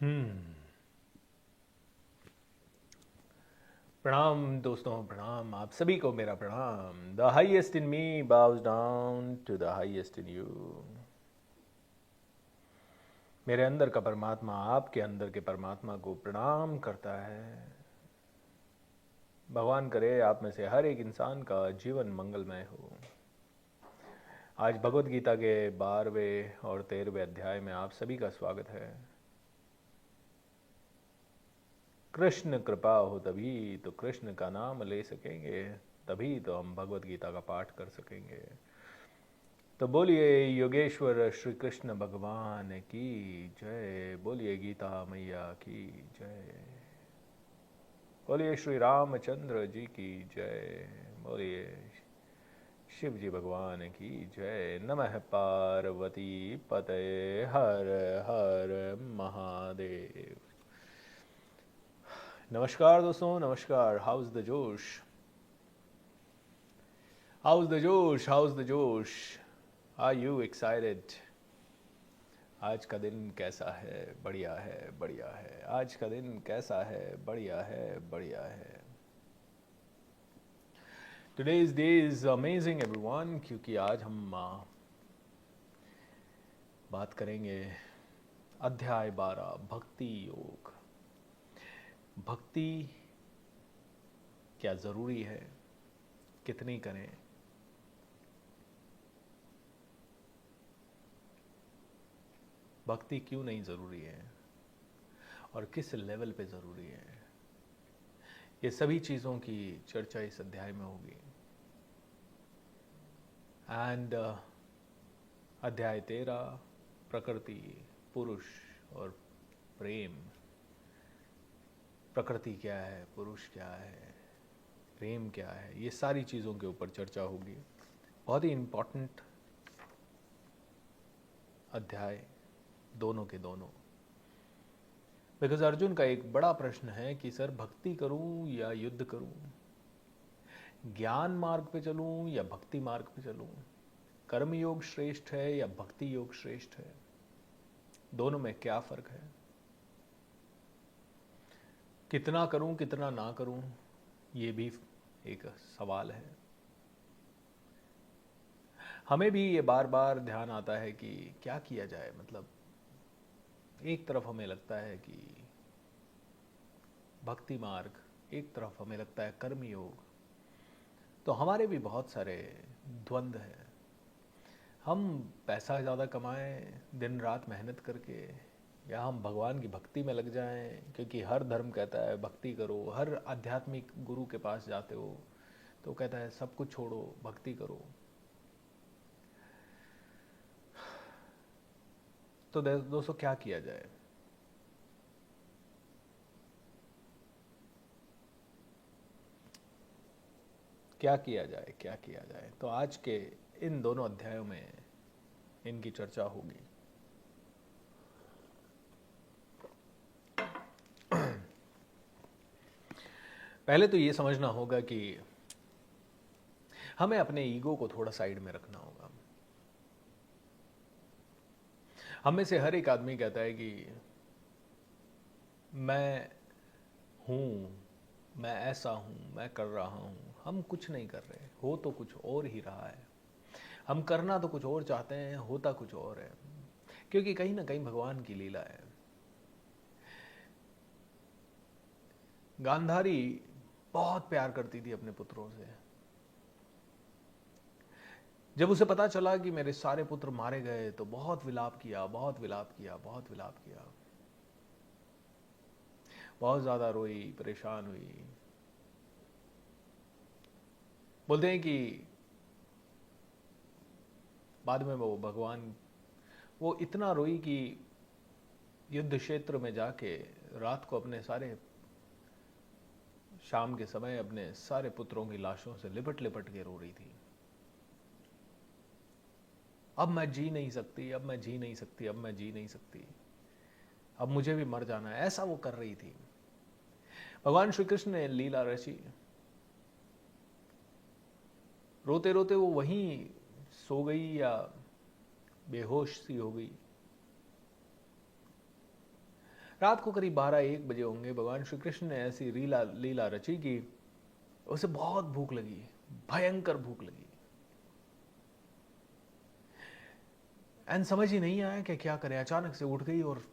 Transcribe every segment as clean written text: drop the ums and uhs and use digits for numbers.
हम्म। प्रणाम दोस्तों, प्रणाम आप सभी को मेरा प्रणाम। The highest in me bows down to the highest in you. मेरे अंदर का परमात्मा आपके अंदर के परमात्मा को प्रणाम करता है। भगवान करे आप में से हर एक इंसान का जीवन मंगलमय हो। आज भगवत गीता के 12वें और 13वें अध्याय में आप सभी का स्वागत है। कृष्ण कृपा हो तभी तो कृष्ण का नाम ले सकेंगे, तभी तो हम भगवत गीता का पाठ कर सकेंगे। तो बोलिए योगेश्वर श्री कृष्ण भगवान की जय, बोलिए गीता मैया की जय, बोलिए श्री रामचंद्र जी की जय, बोलिए शिव जी भगवान की जय। नमः पार्वती पतये हर हर महादेव। नमस्कार दोस्तों, नमस्कार। How's the josh, how's the josh, how's the josh. Are you excited? आज का दिन कैसा है? बढ़िया है, बढ़िया है। आज का दिन कैसा है? बढ़िया है, बढ़िया है। Today's day is amazing everyone, क्योंकि आज हम बात करेंगे अध्याय 12 भक्ति योग। भक्ति क्या ज़रूरी है, कितनी करें, भक्ति क्यों नहीं ज़रूरी है और किस लेवल पे ज़रूरी है, ये सभी चीज़ों की चर्चा इस अध्याय में होगी। एंड अध्याय 13 प्रकृति, पुरुष और प्रेम। प्रकृति क्या है, पुरुष क्या है, प्रेम क्या है, ये सारी चीज़ों के ऊपर चर्चा होगी। बहुत ही इम्पोर्टेंट अध्याय दोनों के दोनों। बिकॉज अर्जुन का एक बड़ा प्रश्न है कि सर भक्ति करूं या युद्ध करूं, ज्ञान मार्ग पे चलूं या भक्ति मार्ग पे चलूं, कर्म योग श्रेष्ठ है या भक्ति योग श्रेष्ठ है, दोनों में क्या फ़र्क है, कितना करूं कितना ना करूं, ये भी एक सवाल है। हमें भी ये बार बार ध्यान आता है कि क्या किया जाए। मतलब एक तरफ हमें लगता है कि भक्ति मार्ग, एक तरफ हमें लगता है कर्म योग। तो हमारे भी बहुत सारे द्वंद्व हैं। हम पैसा ज़्यादा कमाएं दिन रात मेहनत करके, या हम भगवान की भक्ति में लग जाएं, क्योंकि हर धर्म कहता है भक्ति करो। हर आध्यात्मिक गुरु के पास जाते हो तो कहता है सब कुछ छोड़ो, भक्ति करो। तो दोस्तों क्या किया जाए? क्या किया जाए, क्या किया जाए? तो आज के इन दोनों अध्यायों में इनकी चर्चा होगी। पहले तो ये समझना होगा कि हमें अपने ईगो को थोड़ा साइड में रखना होगा। हम में से हर एक आदमी कहता है कि मैं हूँ, मैं ऐसा हूँ, मैं कर रहा हूँ। हम कुछ नहीं कर रहे, हो तो कुछ और ही रहा है। हम करना तो कुछ और चाहते हैं, होता कुछ और है। क्योंकि कहीं ना कहीं भगवान की लीला है। गांधारी बहुत प्यार करती थी अपने पुत्रों से। जब उसे पता चला कि मेरे सारे पुत्र मारे गए तो बहुत विलाप किया, बहुत विलाप किया, बहुत विलाप किया। बहुत ज़्यादा रोई, परेशान हुई। बोलते हैं कि बाद में वो भगवान, वो इतना रोई कि युद्ध क्षेत्र में जाके रात को अपने सारे, शाम के समय अपने सारे पुत्रों की लाशों से लिपट लिपट के रो रही थी। अब मैं जी नहीं सकती, अब मैं जी नहीं सकती, अब मैं जी नहीं सकती, अब मुझे भी मर जाना है, ऐसा वो कर रही थी। भगवान श्री कृष्ण ने लीला रची। रोते रोते वो वहीं सो गई या बेहोश सी हो गई। रात को करीब 12-1 बजे होंगे, भगवान श्री कृष्ण ने ऐसी लीला लीला रची कि उसे बहुत भूख लगी, भयंकर भूख लगी, एंड समझ ही नहीं आया कि क्या करें। अचानक से उठ गई और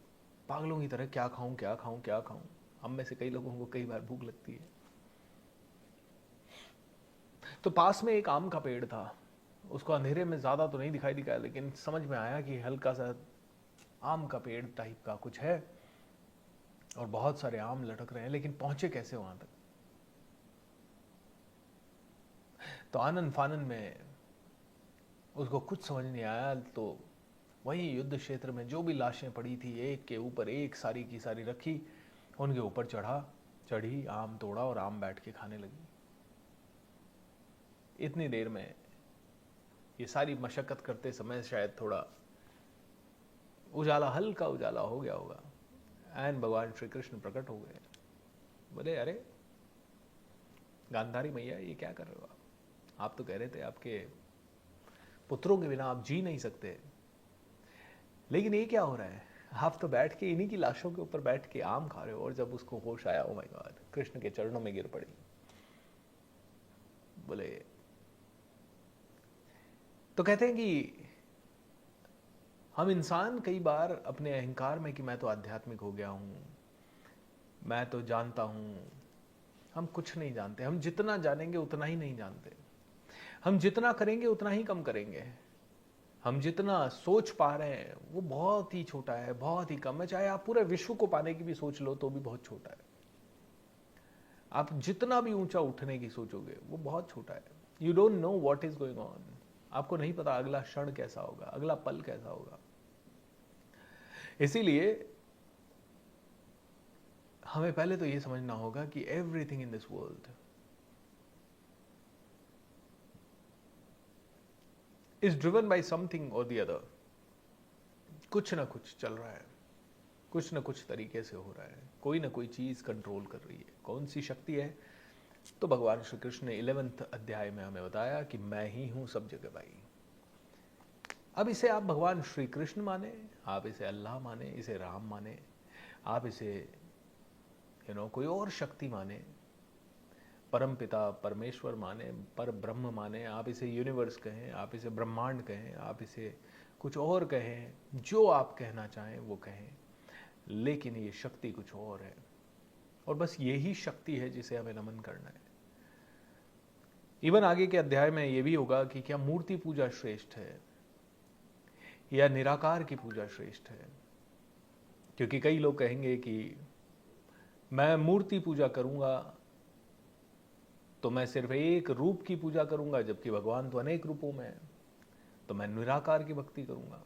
पागलों की तरह क्या खाऊं क्या खाऊं क्या खाऊं। हम में से कई लोगों को कई बार भूख लगती है। तो पास में एक आम का पेड़ था, उसको अंधेरे में ज्यादा तो नहीं दिखाई दिया, लेकिन समझ में आया कि हल्का सा आम का पेड़ टाइप का कुछ है और बहुत सारे आम लटक रहे हैं, लेकिन पहुंचे कैसे वहां तक। तो आनंद फानन में उसको कुछ समझ नहीं आया, तो वही युद्ध क्षेत्र में जो भी लाशें पड़ी थी एक के ऊपर एक सारी की सारी रखी, उनके ऊपर चढ़ी, आम तोड़ा और आम बैठ के खाने लगी। इतनी देर में ये सारी मशक्कत करते समय शायद थोड़ा उजाला, हल्का उजाला हो गया होगा, एंड भगवान श्री कृष्ण प्रकट हो गए। बोले, अरे गांधारी मैया, ये क्या कर रहे हो आप तो कह रहे थे आपके पुत्रों के बिना आप जी नहीं सकते, लेकिन ये क्या हो रहा है? आप तो बैठ के इन्हीं की लाशों के ऊपर बैठ के आम खा रहे हो। और जब उसको होश आया, ओ माय गॉड, कृष्ण के चरणों में गिर पड़ी। बोले, तो कहते हैं कि हम इंसान कई बार अपने अहंकार में कि मैं तो आध्यात्मिक हो गया हूं, मैं तो जानता हूं, हम कुछ नहीं जानते। हम जितना जानेंगे उतना ही नहीं जानते। हम जितना करेंगे उतना ही कम करेंगे। हम जितना सोच पा रहे हैं वो बहुत ही छोटा है, बहुत ही कम है। चाहे आप पूरे विश्व को पाने की भी सोच लो तो भी बहुत छोटा है। आप जितना भी ऊंचा उठने की सोचोगे वो बहुत छोटा है। You don't know what is going on. आपको नहीं पता अगला क्षण कैसा होगा, अगला पल कैसा होगा। इसीलिए हमें पहले तो ये समझना होगा कि everything in this world is driven by something और द अदर। कुछ ना कुछ चल रहा है, कुछ ना कुछ तरीके से हो रहा है, कोई ना कोई चीज कंट्रोल कर रही है। कौन सी शक्ति है? तो भगवान श्री कृष्ण ने 11वें अध्याय में हमें बताया कि मैं ही हूं सब जगह भाई। अब इसे आप भगवान श्री कृष्ण माने, आप इसे अल्लाह माने, इसे राम माने, आप इसे कोई और शक्ति माने, परम पिता परमेश्वर माने, पर ब्रह्म माने, आप इसे यूनिवर्स कहें, आप इसे ब्रह्मांड कहें, आप इसे कुछ और कहें, जो आप कहना चाहें वो कहें, लेकिन ये शक्ति कुछ और है। और बस यही शक्ति है जिसे हमें नमन करना है। इवन आगे के अध्याय में यह भी होगा कि क्या मूर्ति पूजा श्रेष्ठ है या निराकार की पूजा श्रेष्ठ है। क्योंकि कई लोग कहेंगे कि मैं मूर्ति पूजा करूंगा तो मैं सिर्फ एक रूप की पूजा करूंगा, जबकि भगवान तो अनेक रूपों में है, तो मैं निराकार की भक्ति करूंगा।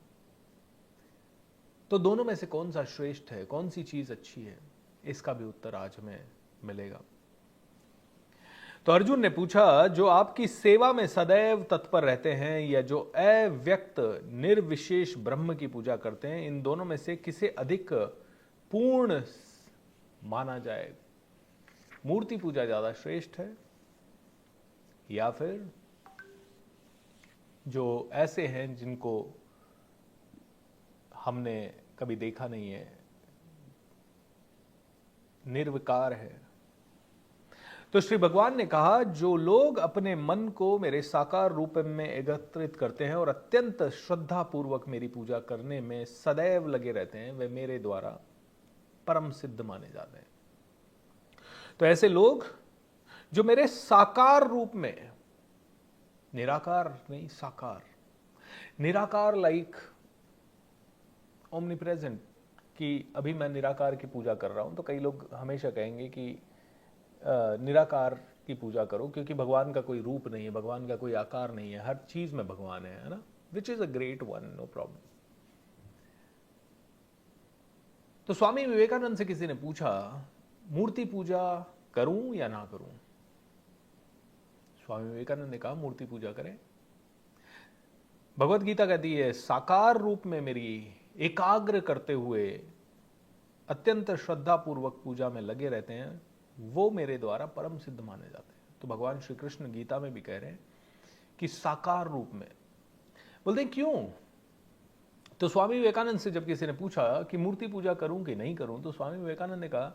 तो दोनों में से कौन सा श्रेष्ठ है, कौन सी चीज अच्छी है, इसका भी उत्तर आज हमें मिलेगा। तो अर्जुन ने पूछा, जो आपकी सेवा में सदैव तत्पर रहते हैं या जो अव्यक्त निर्विशेष ब्रह्म की पूजा करते हैं, इन दोनों में से किसे अधिक पूर्ण माना जाए? मूर्ति पूजा ज्यादा श्रेष्ठ है या फिर जो ऐसे हैं जिनको हमने कभी देखा नहीं है, निर्विकार है? तो श्री भगवान ने कहा, जो लोग अपने मन को मेरे साकार रूप में एकत्रित करते हैं और अत्यंत श्रद्धा पूर्वक मेरी पूजा करने में सदैव लगे रहते हैं, वे मेरे द्वारा परम सिद्ध माने जाते हैं। तो ऐसे लोग जो मेरे साकार रूप में, निराकार नहीं साकार, निराकार लाइक ओमनी प्रेजेंट, कि अभी मैं निराकार की पूजा कर रहा हूं, तो कई लोग हमेशा कहेंगे कि निराकार की पूजा करो क्योंकि भगवान का कोई रूप नहीं है, भगवान का कोई आकार नहीं है, हर चीज में भगवान है ना, which is a great one, no problem. तो स्वामी विवेकानंद से किसी ने पूछा, मूर्ति पूजा करूं या ना करूं? स्वामी विवेकानंद ने कहा, मूर्ति पूजा करें। भगवत गीता कहती है, साकार रूप में मेरी एकाग्र करते हुए अत्यंत श्रद्धा पूर्वक पूजा में लगे रहते हैं, वो मेरे द्वारा परम सिद्ध माने जाते हैं। तो भगवान श्री कृष्ण गीता में भी कह रहे हैं कि साकार रूप में। बोलते हैं क्यों? तो स्वामी विवेकानंद से जब किसी ने पूछा कि मूर्ति पूजा करूं कि नहीं करूं, तो स्वामी विवेकानंद ने कहा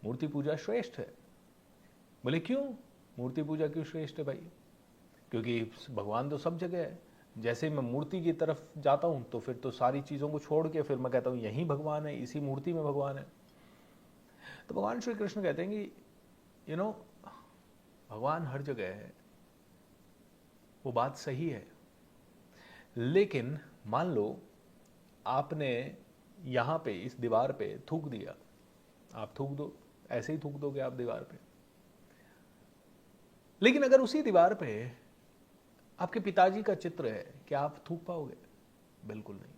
मूर्ति पूजा श्रेष्ठ है। बोले क्यों मूर्ति पूजा क्यों श्रेष्ठ है भाई? क्योंकि भगवान तो सब जगह है। जैसे मैं मूर्ति की तरफ जाता हूं तो फिर तो सारी चीज़ों को छोड़ के फिर मैं कहता हूं यही भगवान है, इसी मूर्ति में भगवान है। तो भगवान श्री कृष्ण कहते हैं कि भगवान हर जगह है, वो बात सही है, लेकिन मान लो आपने यहां पे इस दीवार पे थूक दिया, आप थूक दो, ऐसे ही थूक दोगे आप दीवार पे, लेकिन अगर उसी दीवार पे आपके पिताजी का चित्र है, क्या आप थूक पाओगे? बिल्कुल नहीं।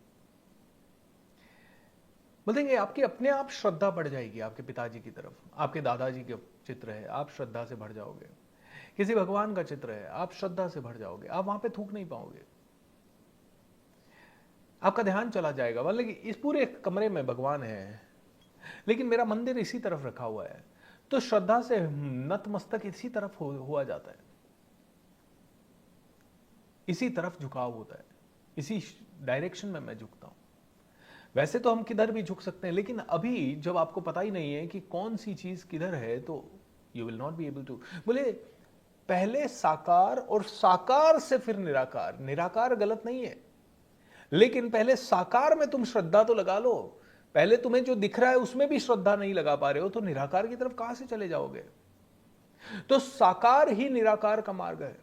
बोलेंगे आपकी अपने आप श्रद्धा बढ़ जाएगी आपके पिताजी की तरफ। आपके दादाजी के चित्र है, आप श्रद्धा से भर जाओगे। किसी भगवान का चित्र है, आप श्रद्धा से भर जाओगे, आप वहां पे थूक नहीं पाओगे, आपका ध्यान चला जाएगा। मतलब कि इस पूरे कमरे में भगवान है, लेकिन मेरा मंदिर इसी तरफ रखा हुआ है, तो श्रद्धा से नतमस्तक इसी तरफ हुआ जाता है, इसी तरफ झुकाव होता है, इसी डायरेक्शन में मैं झुकता हूं। वैसे तो हम किधर भी झुक सकते हैं, लेकिन अभी जब आपको पता ही नहीं है कि कौन सी चीज किधर है, तो you will not be able to. बोले पहले साकार और साकार से फिर निराकार। निराकार गलत नहीं है, लेकिन पहले साकार में तुम श्रद्धा तो लगा लो। पहले तुम्हें जो दिख रहा है उसमें भी श्रद्धा नहीं लगा पा रहे हो, तो निराकार की तरफ कहां से चले जाओगे? तो साकार ही निराकार का मार्ग है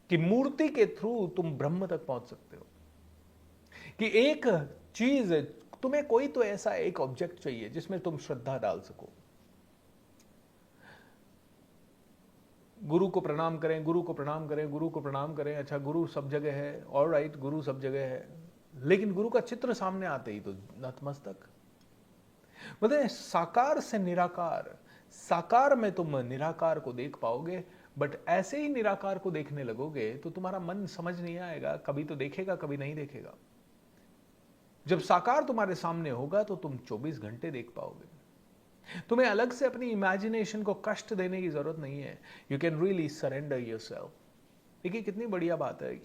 कि मूर्ति के थ्रू तुम ब्रह्म तक पहुंच सकते हो। कि एक चीज, तुम्हें कोई तो ऐसा एक ऑब्जेक्ट चाहिए जिसमें तुम श्रद्धा डाल सको। गुरु को प्रणाम करें, गुरु को प्रणाम करें, गुरु को प्रणाम करें। अच्छा गुरु सब जगह है, ऑलराइट, गुरु सब जगह है, लेकिन गुरु का चित्र सामने आते ही तो नतमस्तक। मतलब साकार से निराकार, साकार में तुम निराकार को देख पाओगे, बट ऐसे ही निराकार को देखने लगोगे तो तुम्हारा मन समझ नहीं आएगा, कभी तो देखेगा कभी नहीं देखेगा। जब साकार तुम्हारे सामने होगा तो तुम 24 घंटे देख पाओगे। तुम्हें अलग से अपनी इमेजिनेशन को कष्ट देने की जरूरत नहीं है। You can really surrender yourself. देखिए कितनी बढ़िया बात है।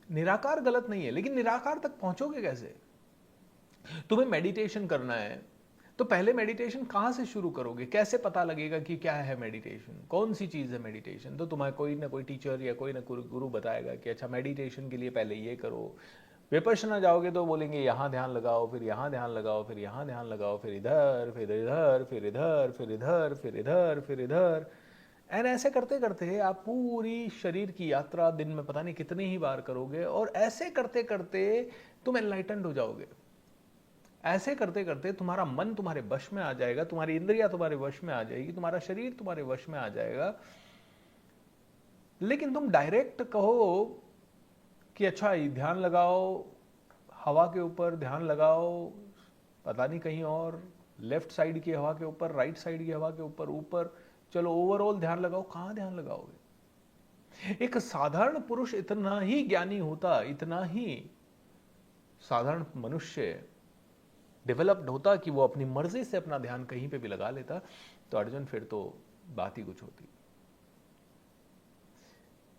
निराकार गलत नहीं है, लेकिन निराकार तक पहुंचोगे कैसे? तुम्हें मेडिटेशन करना है, तो पहले मेडिटेशन कहां से शुरू करोगे? कैसे पता लगेगा कि क्या है मेडिटेशन, कौन सी चीज है मेडिटेशन? तो तुम्हारा कोई ना कोई टीचर या कोई ना कोई गुरु बताएगा कि अच्छा मेडिटेशन के लिए पहले ये करो। विपश्यना जाओगे तो बोलेंगे यहाँ ध्यान लगाओ, फिर यहाँ ध्यान लगाओ, फिर यहाँ ध्यान लगाओ, फिर इधर, फिर इधर, फिर इधर, फिर इधर, फिर इधर, फिर इधर। एंड ऐसे करते करते आप पूरी शरीर की यात्रा दिन में पता नहीं कितनी ही बार करोगे, और ऐसे करते करते तुम एनलाइटेंड हो जाओगे। ऐसे करते करते तुम्हारा मन तुम्हारे वश में आ जाएगा, तुम्हारी इंद्रियां तुम्हारे वश में आ जाएगी, तुम्हारा शरीर तुम्हारे वश में आ जाएगा। लेकिन तुम डायरेक्ट कहो कि अच्छा ध्यान लगाओ, हवा के ऊपर ध्यान लगाओ, पता नहीं कहीं और, लेफ्ट साइड की हवा के ऊपर, राइट साइड की हवा के ऊपर, ऊपर, चलो ओवरऑल ध्यान लगाओ। कहां ध्यान लगाओगे? एक साधारण पुरुष इतना ही ज्ञानी होता, इतना ही साधारण मनुष्य डेवलप्ड होता कि वो अपनी मर्जी से अपना ध्यान कहीं पे भी लगा लेता, तो अर्जुन फिर तो बात ही कुछ होती।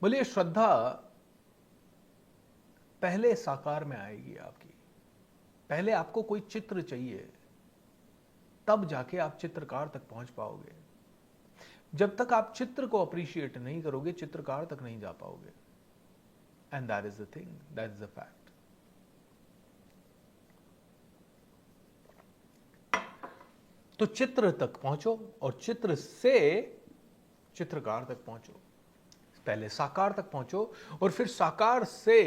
बोलिए श्रद्धा पहले साकार में आएगी आपकी। पहले आपको कोई चित्र चाहिए, तब जाके आप चित्रकार तक पहुंच पाओगे। जब तक आप चित्र को अप्रिशिएट नहीं करोगे, चित्रकार तक नहीं जा पाओगे। And that is the thing, that is the fact. तो चित्र तक पहुंचो और चित्र से चित्रकार तक पहुंचो। पहले साकार तक पहुंचो और फिर साकार से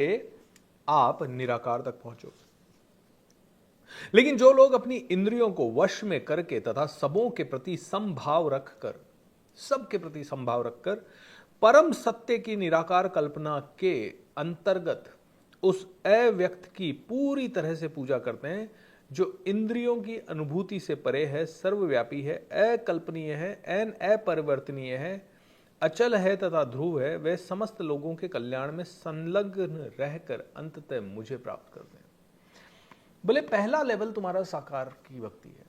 आप निराकार तक पहुंचो। लेकिन जो लोग अपनी इंद्रियों को वश में करके तथा सबों के प्रति समभाव रखकर, सबके प्रति समभाव रखकर परम सत्य की निराकार कल्पना के अंतर्गत उस अव्यक्त की पूरी तरह से पूजा करते हैं, जो इंद्रियों की अनुभूति से परे है, सर्वव्यापी है, अकल्पनीय है, अपरिवर्तनीय है, अचल है तथा ध्रुव है, वे समस्त लोगों के कल्याण में संलग्न रहकर अंततः मुझे प्राप्त करते हैं। बोले पहला लेवल तुम्हारा साकार की भक्ति है,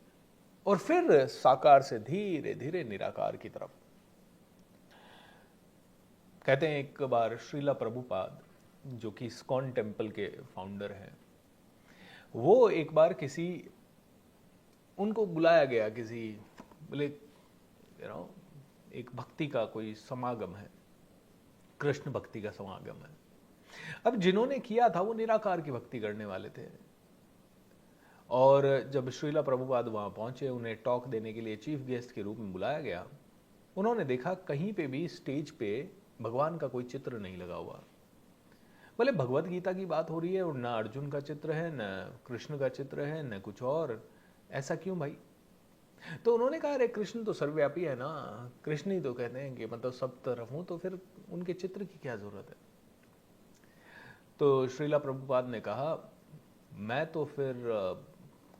और फिर साकार से धीरे धीरे निराकार की तरफ। कहते हैं एक बार श्रीला प्रभुपाद जो कि इस्कॉन टेम्पल के फाउंडर हैं, वो एक बार उनको बुलाया गया किसी, बोले एक भक्ति का कोई समागम है, कृष्ण भक्ति का समागम है। अब जिन्होंने किया था वो निराकार की भक्ति करने वाले थे, और जब श्रीला प्रभुपाद वहां पहुंचे, उन्हें टॉक देने के लिए चीफ गेस्ट के रूप में बुलाया गया, उन्होंने देखा कहीं पे भी स्टेज पे भगवान का कोई चित्र नहीं लगा हुआ। बोले भगवत गीता की बात हो रही है और ना अर्जुन का चित्र है, न कृष्ण का चित्र है, न कुछ और, ऐसा क्यों भाई? तो उन्होंने कहा अरे कृष्ण तो सर्वव्यापी है ना, कृष्ण ही तो कहते हैं कि मतलब सब तरफ हूं, तो फिर उनके चित्र की क्या जरूरत है? तो श्रीला प्रभुपाद ने कहा मैं तो फिर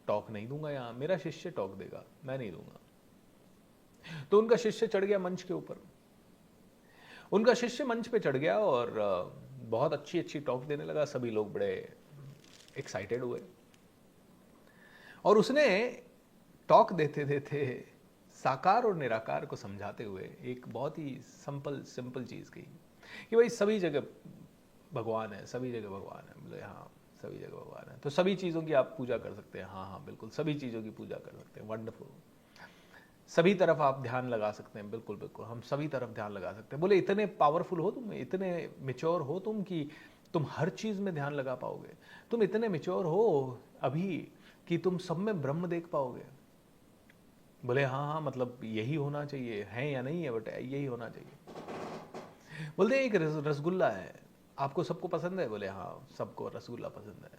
टॉक नहीं दूंगा, यहाँ मेरा शिष्य टॉक देगा, मैं नहीं दूंगा। तो उनका शिष्य चढ़ गया मंच के ऊपर, उनका शिष्य मंच पे चढ़ गया और बहुत अच्छी अच्छी टॉक देने लगा। सभी लोग बड़े एक्साइटेड हुए, और उसने टॉक देते देते साकार और निराकार को समझाते हुए एक बहुत ही सिंपल चीज कही कि भाई सभी जगह भगवान है, सभी जगह भगवान है। बोले हाँ सभी जगह भगवान है, तो सभी चीज़ों की आप पूजा कर सकते हैं। हाँ हाँ बिल्कुल, सभी चीज़ों की पूजा कर सकते हैं, वंडरफुल। सभी तरफ आप ध्यान लगा सकते हैं, बिल्कुल बिल्कुल, हम सभी तरफ ध्यान लगा सकते हैं। बोले इतने पावरफुल हो तुम, इतने मेच्योर हो तुम कि तुम हर चीज़ में ध्यान लगा पाओगे, तुम इतने मेच्योर हो अभी कि तुम सब में ब्रह्म देख पाओगे। बोले हाँ हाँ, मतलब यही होना चाहिए, है या नहीं है, बट यही होना चाहिए। बोलते एक रसगुल्ला है, आपको सबको पसंद है? बोले हाँ सबको रसगुल्ला पसंद है।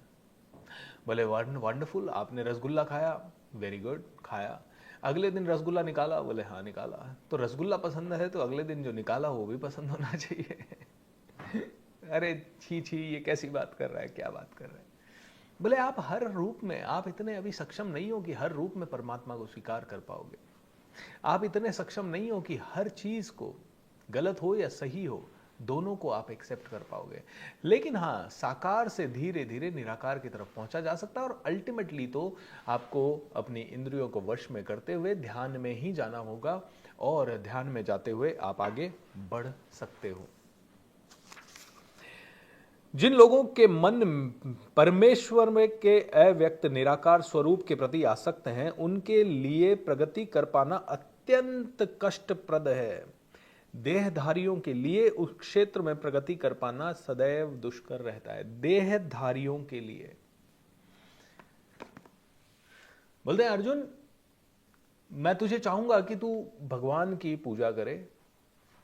बोले वंडरफुल, आपने रसगुल्ला खाया, वेरी गुड, खाया। अगले दिन रसगुल्ला निकाला? बोले हाँ निकाला। तो रसगुल्ला पसंद है तो अगले दिन जो निकाला वो भी पसंद होना चाहिए। अरे छी छी, ये कैसी बात कर रहा है, क्या बात कर रहा है? बोले आप हर रूप में, आप इतने अभी सक्षम नहीं हो कि हर रूप में परमात्मा को स्वीकार कर पाओगे। आप इतने सक्षम नहीं हो कि हर चीज को, गलत हो या सही हो, दोनों को आप एक्सेप्ट कर पाओगे। लेकिन हाँ, साकार से धीरे धीरे निराकार की तरफ पहुंचा जा सकता है, और अल्टीमेटली तो आपको अपनी इंद्रियों को वश में करते हुए ध्यान में ही जाना होगा, और ध्यान में जाते हुए आप आगे बढ़ सकते हो। जिन लोगों के मन परमेश्वर में के अव्यक्त निराकार स्वरूप के प्रति आसक्त हैं, उनके लिए प्रगति कर पाना अत्यंत कष्टप्रद है। देहधारियों के लिए उस क्षेत्र में प्रगति कर पाना सदैव दुष्कर रहता है। देहधारियों के लिए बोलते हैं अर्जुन, मैं तुझे चाहूंगा कि तू भगवान की पूजा करे,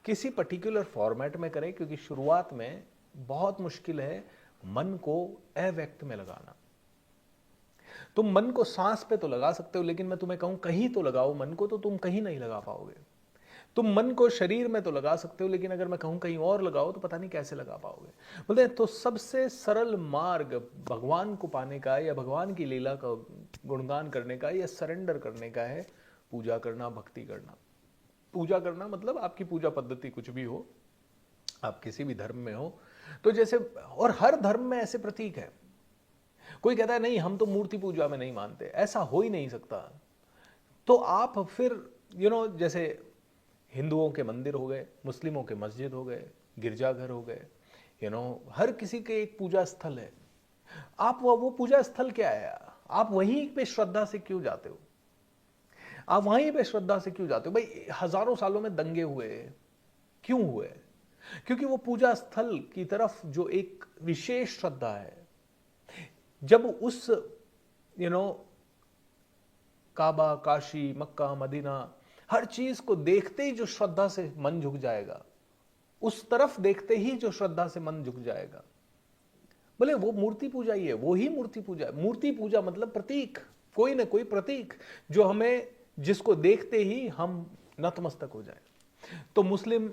किसी पर्टिकुलर फॉर्मेट में करे, क्योंकि शुरुआत में बहुत मुश्किल है मन को अव्यक्त में लगाना। तुम मन को सांस पे तो लगा सकते हो, लेकिन मैं तुम्हें कहूं कहीं तो लगाओ मन को, तो तुम कहीं नहीं लगा पाओगे। तुम मन को शरीर में तो लगा सकते हो, लेकिन अगर मैं कहूं कहीं और लगाओ तो पता नहीं कैसे लगा पाओगे। बोलते हैं तो सबसे सरल मार्ग भगवान को पाने का, या भगवान की लीला का गुणगान करने का, या सरेंडर करने का है पूजा करना, भक्ति करना। पूजा करना मतलब आपकी पूजा पद्धति कुछ भी हो, आप किसी भी धर्म में हो तो जैसे, और हर धर्म में ऐसे प्रतीक है। कोई कहता है नहीं हम तो मूर्ति पूजा में नहीं मानते, ऐसा हो ही नहीं सकता। तो आप फिर जैसे हिंदुओं के मंदिर हो गए, मुस्लिमों के मस्जिद हो गए, गिरजाघर हो गए, हर किसी के एक पूजा स्थल है। आप वो पूजा स्थल क्या है, आप वहीं पे श्रद्धा से क्यों जाते हो? आप वहीं पे श्रद्धा से क्यों जाते हो? भाई हजारों सालों में दंगे हुए, क्यों हुए? क्योंकि वो पूजा स्थल की तरफ जो एक विशेष श्रद्धा है, जब उस काबा, काशी, मक्का, मदीना, हर चीज को देखते ही जो श्रद्धा से मन झुक जाएगा, उस तरफ देखते ही जो श्रद्धा से मन झुक जाएगा, बोले वो मूर्ति पूजा ही है, वो ही मूर्ति पूजा है। मूर्ति पूजा मतलब प्रतीक, कोई ना कोई प्रतीक जो हमें, जिसको देखते ही हम नतमस्तक हो जाए। तो मुस्लिम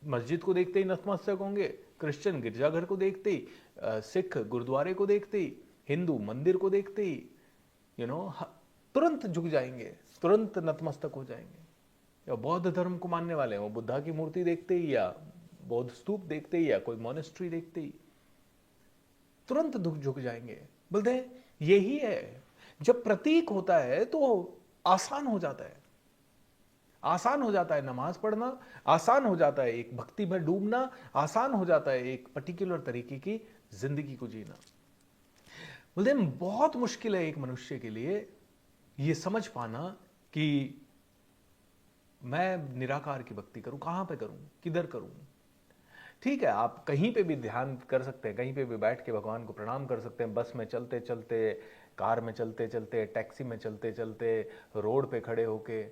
मस्जिद को देखते ही नतमस्तक होंगे, क्रिश्चियन गिरजाघर को देखते ही, सिख गुरुद्वारे को देखते ही, हिंदू मंदिर को देखते ही तुरंत झुक जाएंगे, तुरंत नतमस्तक हो जाएंगे। या बौद्ध धर्म को मानने वाले हैं, वो बुद्धा की मूर्ति देखते ही, या बौद्ध स्तूप देखते ही, या कोई मॉनेस्ट्री देखते ही तुरंत झुक जाएंगे। बोलते हैं यही है, जब प्रतीक होता है तो आसान हो जाता है। आसान हो जाता है नमाज पढ़ना, आसान हो जाता है एक भक्ति में डूबना, आसान हो जाता है एक पर्टिकुलर तरीके की जिंदगी को जीना। बोलते हैं बहुत मुश्किल है एक मनुष्य के लिए ये समझ पाना कि मैं निराकार की भक्ति करूं, कहां पे करूं, किधर करूं। ठीक है, आप कहीं पे भी ध्यान कर सकते हैं, कहीं पे भी बैठ के भगवान को प्रणाम कर सकते हैं, बस में चलते चलते, कार में चलते चलते, टैक्सी में चलते चलते, रोड पे खड़े होके।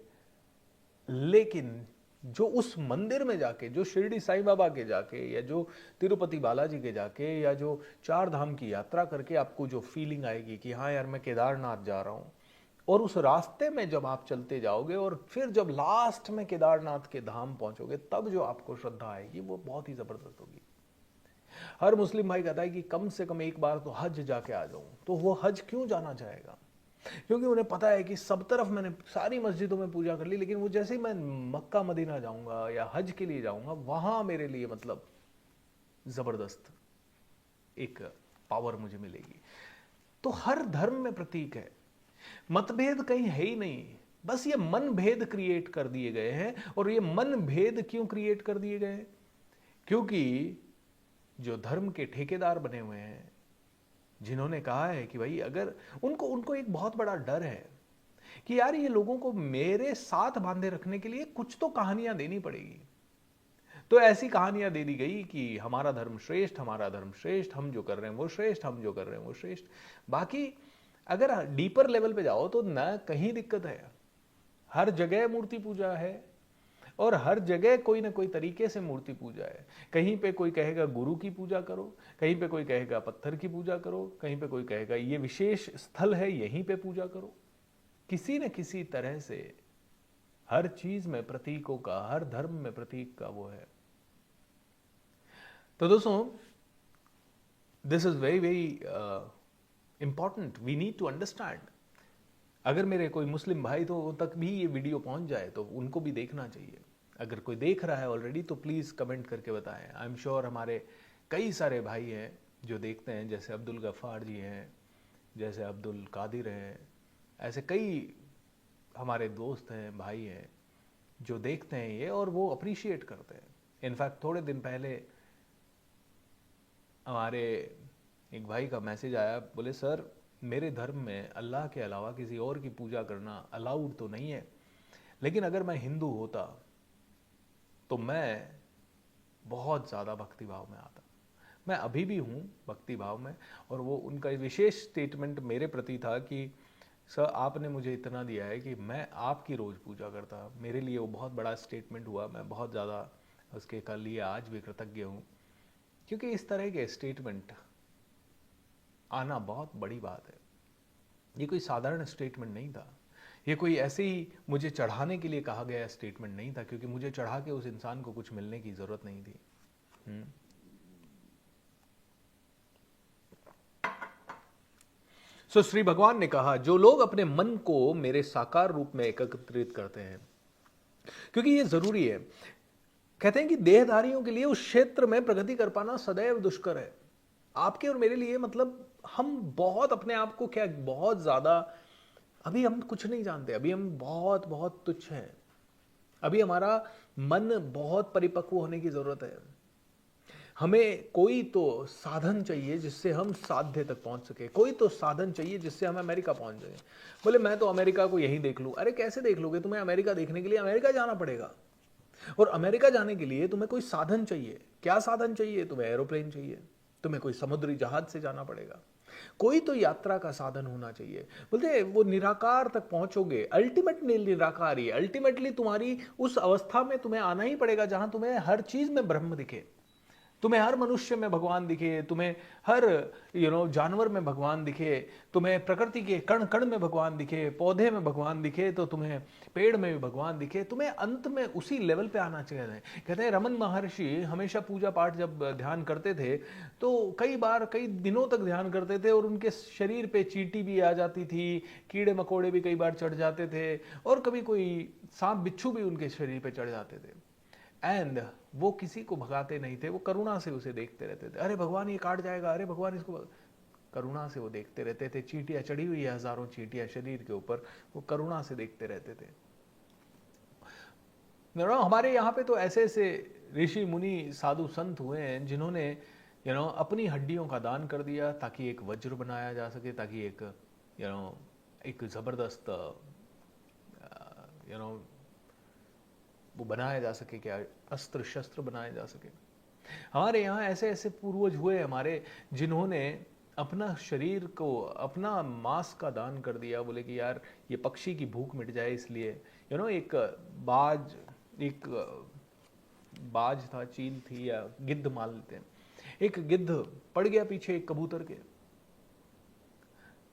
लेकिन जो उस मंदिर में जाके, जो शिरडी साईं बाबा के जाके, या जो तिरुपति बालाजी के जाके, या जो चार धाम की यात्रा करके आपको जो फीलिंग आएगी कि हाँ यार मैं केदारनाथ जा रहा हूँ, और उस रास्ते में जब आप चलते जाओगे और फिर जब लास्ट में केदारनाथ के धाम पहुंचोगे, तब जो आपको श्रद्धा आएगी वो बहुत ही जबरदस्त होगी। हर मुस्लिम भाई कहता है कि कम से कम एक बार तो हज जाके आ जाऊं, तो वो हज क्यों जाना चाहेगा? क्योंकि उन्हें पता है कि सब तरफ मैंने सारी मस्जिदों में पूजा कर ली, लेकिन वो जैसे ही मैं मक्का मदीना जाऊंगा या हज के लिए जाऊंगा, वहां मेरे लिए मतलब जबरदस्त एक पावर मुझे मिलेगी। तो हर धर्म में प्रतीक है, मतभेद कहीं है ही नहीं, बस ये मन भेद क्रिएट कर दिए गए हैं। और ये मन भेद क्यों क्रिएट कर दिए गए हैं? क्योंकि जो धर्म के ठेकेदार बने हुए हैं, जिन्होंने कहा है कि भाई अगर उनको उनको एक बहुत बड़ा डर है कि यार ये लोगों को मेरे साथ बांधे रखने के लिए कुछ तो कहानियां देनी पड़ेगी। तो ऐसी कहानियां दे दी गई कि हमारा धर्म श्रेष्ठ, हमारा धर्म श्रेष्ठ, हम जो कर रहे हैं वो श्रेष्ठ, हम जो कर रहे हैं वो श्रेष्ठ। बाकी अगर डीपर लेवल पे जाओ तो ना कहीं दिक्कत है, हर जगह मूर्ति पूजा है, और हर जगह कोई ना कोई तरीके से मूर्ति पूजा है। कहीं पे कोई कहेगा गुरु की पूजा करो, कहीं पे कोई कहेगा पत्थर की पूजा करो, कहीं पे कोई कहेगा ये विशेष स्थल है यहीं पे पूजा करो। किसी न किसी तरह से हर चीज में प्रतीकों का, हर धर्म में प्रतीक का वो है। तो दोस्तों, this is very very important, we need to understand. अगर मेरे कोई मुस्लिम भाई तो तक भी ये वीडियो पहुंच जाए तो उनको भी देखना चाहिए। अगर कोई देख रहा है ऑलरेडी तो प्लीज़ कमेंट करके बताएं। आई एम श्योर हमारे कई सारे भाई हैं जो देखते हैं, जैसे अब्दुल गफ़ार जी हैं, जैसे अब्दुल कादिर हैं, ऐसे कई हमारे दोस्त हैं, भाई हैं जो देखते हैं ये और वो अप्रिशिएट करते हैं। इनफैक्ट थोड़े दिन पहले हमारे एक भाई का मैसेज आया, बोले सर मेरे धर्म में अल्लाह के अलावा किसी और की पूजा करना अलाउड तो नहीं है, लेकिन अगर मैं हिंदू होता तो मैं बहुत ज़्यादा भक्ति भाव में आता। मैं अभी भी हूँ भक्ति भाव में। और वो उनका विशेष स्टेटमेंट मेरे प्रति था कि सर आपने मुझे इतना दिया है कि मैं आपकी रोज़ पूजा करता। मेरे लिए वो बहुत बड़ा स्टेटमेंट हुआ, मैं बहुत ज़्यादा उसके लिए आज भी कृतज्ञ हूँ, क्योंकि इस तरह के स्टेटमेंट आना बहुत बड़ी बात है। ये कोई साधारण स्टेटमेंट नहीं था, ये कोई ऐसे ही मुझे चढ़ाने के लिए कहा गया स्टेटमेंट नहीं था, क्योंकि मुझे चढ़ा के उस इंसान को कुछ मिलने की जरूरत नहीं थी। सो श्री भगवान ने कहा, जो लोग अपने मन को मेरे साकार रूप में एकत्रित करते हैं, क्योंकि ये जरूरी है। कहते हैं कि देहधारियों के लिए उस क्षेत्र में प्रगति कर पाना सदैव दुष्कर है। आपके और मेरे लिए मतलब हम बहुत अपने आप को क्या बहुत ज्यादा, अभी हम कुछ नहीं जानते, अभी हम बहुत बहुत तुच्छ हैं, अभी हमारा मन बहुत परिपक्व होने की जरूरत है। हमें कोई तो साधन चाहिए जिससे हम साध्य तक पहुंच सके, कोई तो साधन चाहिए जिससे हम अमेरिका पहुंच जाए। बोले मैं तो अमेरिका को यहीं देख लूं। अरे कैसे देख लोगे? तुम्हें अमेरिका देखने के लिए अमेरिका जाना पड़ेगा, और अमेरिका जाने के लिए तुम्हें कोई साधन चाहिए। क्या साधन चाहिए? तुम्हें एरोप्लेन चाहिए, तुम्हें कोई समुद्री जहाज से जाना पड़ेगा, कोई तो यात्रा का साधन होना चाहिए। बोलते वो निराकार तक पहुंचोगे, अल्टीमेटली निराकार ही, अल्टीमेटली तुम्हारी उस अवस्था में तुम्हें आना ही पड़ेगा जहां तुम्हें हर चीज में ब्रह्म दिखे, तुम्हें हर मनुष्य में भगवान दिखे, तुम्हें हर जानवर में भगवान दिखे, तुम्हें प्रकृति के कण कण में भगवान दिखे, पौधे में भगवान दिखे, तो तुम्हें पेड़ में भी भगवान दिखे। तुम्हें अंत में उसी लेवल पे आना चाहिए। कहते हैं रमन महर्षि हमेशा पूजा पाठ जब ध्यान करते थे तो कई बार कई दिनों तक ध्यान करते थे, और उनके शरीर पे चींटी भी आ जाती थी, कीड़े मकोड़े भी कई बार चढ़ जाते थे, और कभी कोई सांप बिच्छू भी उनके शरीर पे चढ़ जाते थे। एंड वो किसी को भगाते नहीं थे, वो करुणा से उसे देखते रहते थे। अरे भगवान ये काट जाएगा, अरे भगवान इसको, करुणा से वो देखते रहते थे। चींटियां चढ़ी हुई है, हजारों चींटियां शरीर के ऊपर, वो करुणा से देखते रहते थे। हमारे यहाँ पे तो ऐसे ऐसे ऋषि मुनि साधु संत हुए हैं जिन्होंने अपनी हड्डियों का दान कर दिया ताकि एक वज्र बनाया जा सके, ताकि एक एक जबरदस्त वो बनाया जा सके, क्या अस्त्र शस्त्र बनाए जा सके। हमारे यहाँ ऐसे ऐसे पूर्वज हुए हमारे जिन्होंने अपना शरीर को, अपना मांस का दान कर दिया। बोले कि यार ये पक्षी की भूख मिट जाए, इसलिए एक बाज था, चील थी या गिद्ध मान लेते हैं, एक गिद्ध पड़ गया पीछे एक कबूतर के।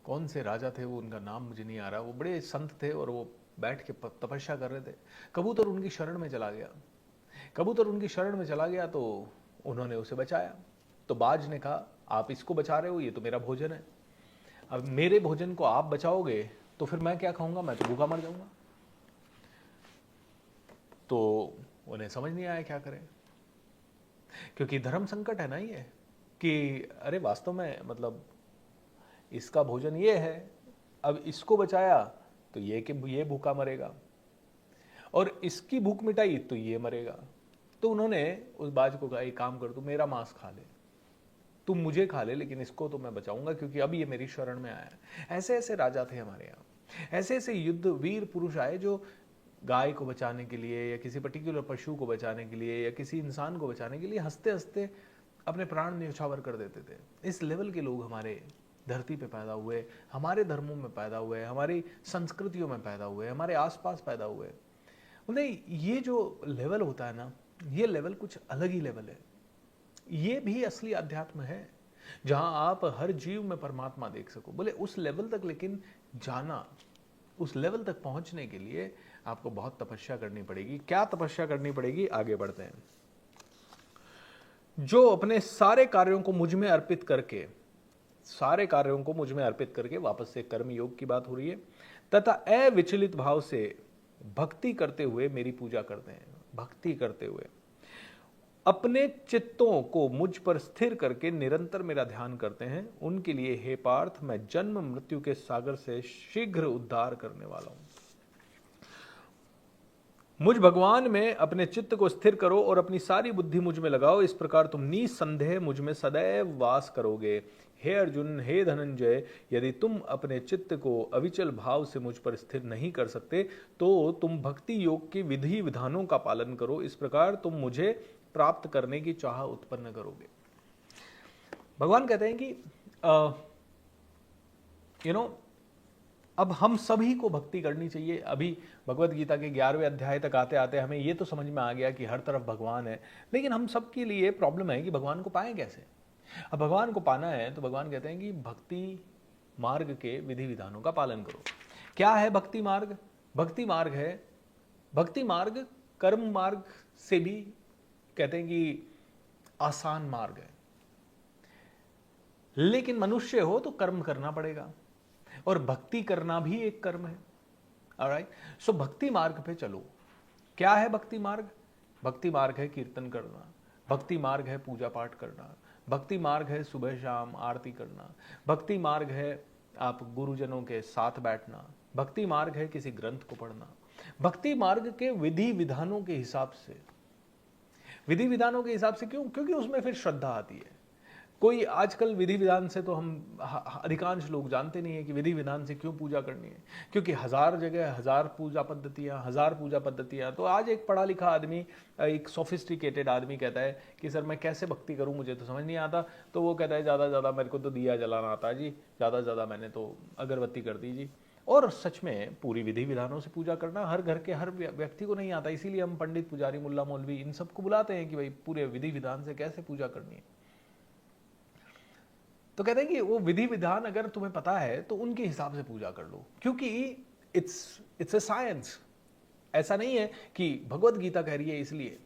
कौन से राजा थे वो, उनका नाम मुझे नहीं आ रहा, वो बड़े संत थे और वो बैठ के तपस्या कर रहे थे। कबूतर उनकी शरण में चला गया। कबूतर उनकी शरण में चला गया तो उन्होंने उसे बचाया। तो बाज ने कहा आप इसको बचा रहे हो, ये तो मेरा भोजन है, अब मेरे भोजन को आप बचाओगे तो फिर मैं क्या खाऊंगा, मैं तो भूखा मर जाऊंगा। तो उन्हें समझ नहीं आया क्या करें, क्योंकि धर्म संकट है ना ये, कि अरे वास्तव में मतलब इसका भोजन ये है, अब इसको बचाया तो ये भूखा मरेगा, और इसकी भूख मिटाई तो ये मरेगा। तो उन्होंने उस बाज को कहा एक काम कर, तू मेरा मांस खा ले, तुम मुझे खा ले, लेकिन इसको तो मैं बचाऊंगा क्योंकि अब ये मेरी शरण में आया है। ऐसे ऐसे राजा थे हमारे यहाँ, ऐसे ऐसे युद्ध वीर पुरुष आए जो गाय को बचाने के लिए या किसी पर्टिकुलर पशु को बचाने के लिए या किसी इंसान को बचाने के लिए हंसते हंसते अपने प्राण न्यौछावर कर देते थे। इस लेवल के लोग हमारे धरती पे पैदा हुए, हमारे धर्मों में पैदा हुए, हमारी संस्कृतियों में पैदा हुए, हमारे आसपास पैदा हुए। मतलब ये जो लेवल होता है ना, ये लेवल कुछ अलग ही लेवल है। ये भी असली अध्यात्म है, जहां आप हर जीव में परमात्मा देख सको। बोले उस लेवल तक लेकिन जाना, उस लेवल तक पहुंचने के लिए आपको बहुत तपस्या करनी पड़ेगी। क्या तपस्या करनी पड़ेगी, आगे बढ़ते हैं। जो अपने सारे कार्यों को मुझ में अर्पित करके, सारे कार्यों को मुझ में अर्पित करके, वापस से कर्म योग की बात हो रही है, तथा अविचलित भाव से भक्ति करते हुए मेरी पूजा करते हैं। भक्ति करते हुए अपने चित्तों को मुझ पर स्थिर करके निरंतर मेरा ध्यान करते हैं, उनके लिए हे पार्थ मैं जन्म मृत्यु के सागर से शीघ्र उद्धार करने वाला हूं। मुझ भगवान में अपने चित्त को स्थिर करो और अपनी सारी बुद्धि मुझ में लगाओ, इस प्रकार तुम निसंदेह मुझ में सदैव वास करोगे। हे अर्जुन, हे धनंजय, यदि तुम अपने चित्त को अविचल भाव से मुझ पर स्थिर नहीं कर सकते तो तुम भक्ति योग के विधि विधानों का पालन करो, इस प्रकार तुम मुझे प्राप्त करने की चाह उत्पन्न करोगे। भगवान कहते हैं कि अब हम सभी को भक्ति करनी चाहिए। अभी भगवत गीता के 11वें अध्याय तक आते आते हमें ये तो समझ में आ गया कि हर तरफ भगवान है, लेकिन हम सबके लिए प्रॉब्लम है कि भगवान को पाएं कैसे। अब भगवान को पाना है तो भगवान कहते हैं कि भक्ति मार्ग के विधि विधानों का पालन करो। क्या है भक्ति मार्ग? भक्ति मार्ग है, भक्ति मार्ग कर्म मार्ग से भी कहते हैं कि आसान मार्ग है, लेकिन मनुष्य हो तो कर्म करना पड़ेगा, और भक्ति करना भी एक कर्म है। ऑलराइट, सो भक्ति मार्ग पे चलो। क्या है भक्ति मार्ग? भक्ति मार्ग है कीर्तन करना, भक्ति मार्ग है पूजा पाठ करना, भक्ति मार्ग है सुबह शाम आरती करना, भक्ति मार्ग है आप गुरुजनों के साथ बैठना, भक्ति मार्ग है किसी ग्रंथ को पढ़ना। भक्ति मार्ग के विधि विधानों के हिसाब से, विधि विधानों के हिसाब से क्यों? क्योंकि उसमें फिर श्रद्धा आती है। कोई आजकल विधि विधान से तो हम अधिकांश लोग जानते नहीं है कि विधि विधान से क्यों पूजा करनी है, क्योंकि हजार जगह हजार पूजा पद्धतियां। तो आज एक पढ़ा लिखा आदमी, एक सोफिस्टिकेटेड आदमी कहता है कि सर मैं कैसे भक्ति करूं, मुझे तो समझ नहीं आता। तो वो कहता है ज़्यादा से ज़्यादा मेरे को तो दिया जलाना आता है जी, ज़्यादा से ज़्यादा मैंने तो अगरबत्ती कर दी जी। और सच में पूरी विधि विधानों से पूजा करना हर घर के हर व्यक्ति को नहीं आता, इसीलिए हम पंडित पुजारी मुल्ला मौलवी इन सबको बुलाते हैं कि भाई पूरे विधि विधान से कैसे पूजा करनी है। तो कहते हैं कि वो विधि विधान अगर तुम्हें पता है तो उनके हिसाब से पूजा कर लो, क्योंकि इट्स अ साइंस। ऐसा नहीं है कि भगवत गीता कह रही है इसलिए,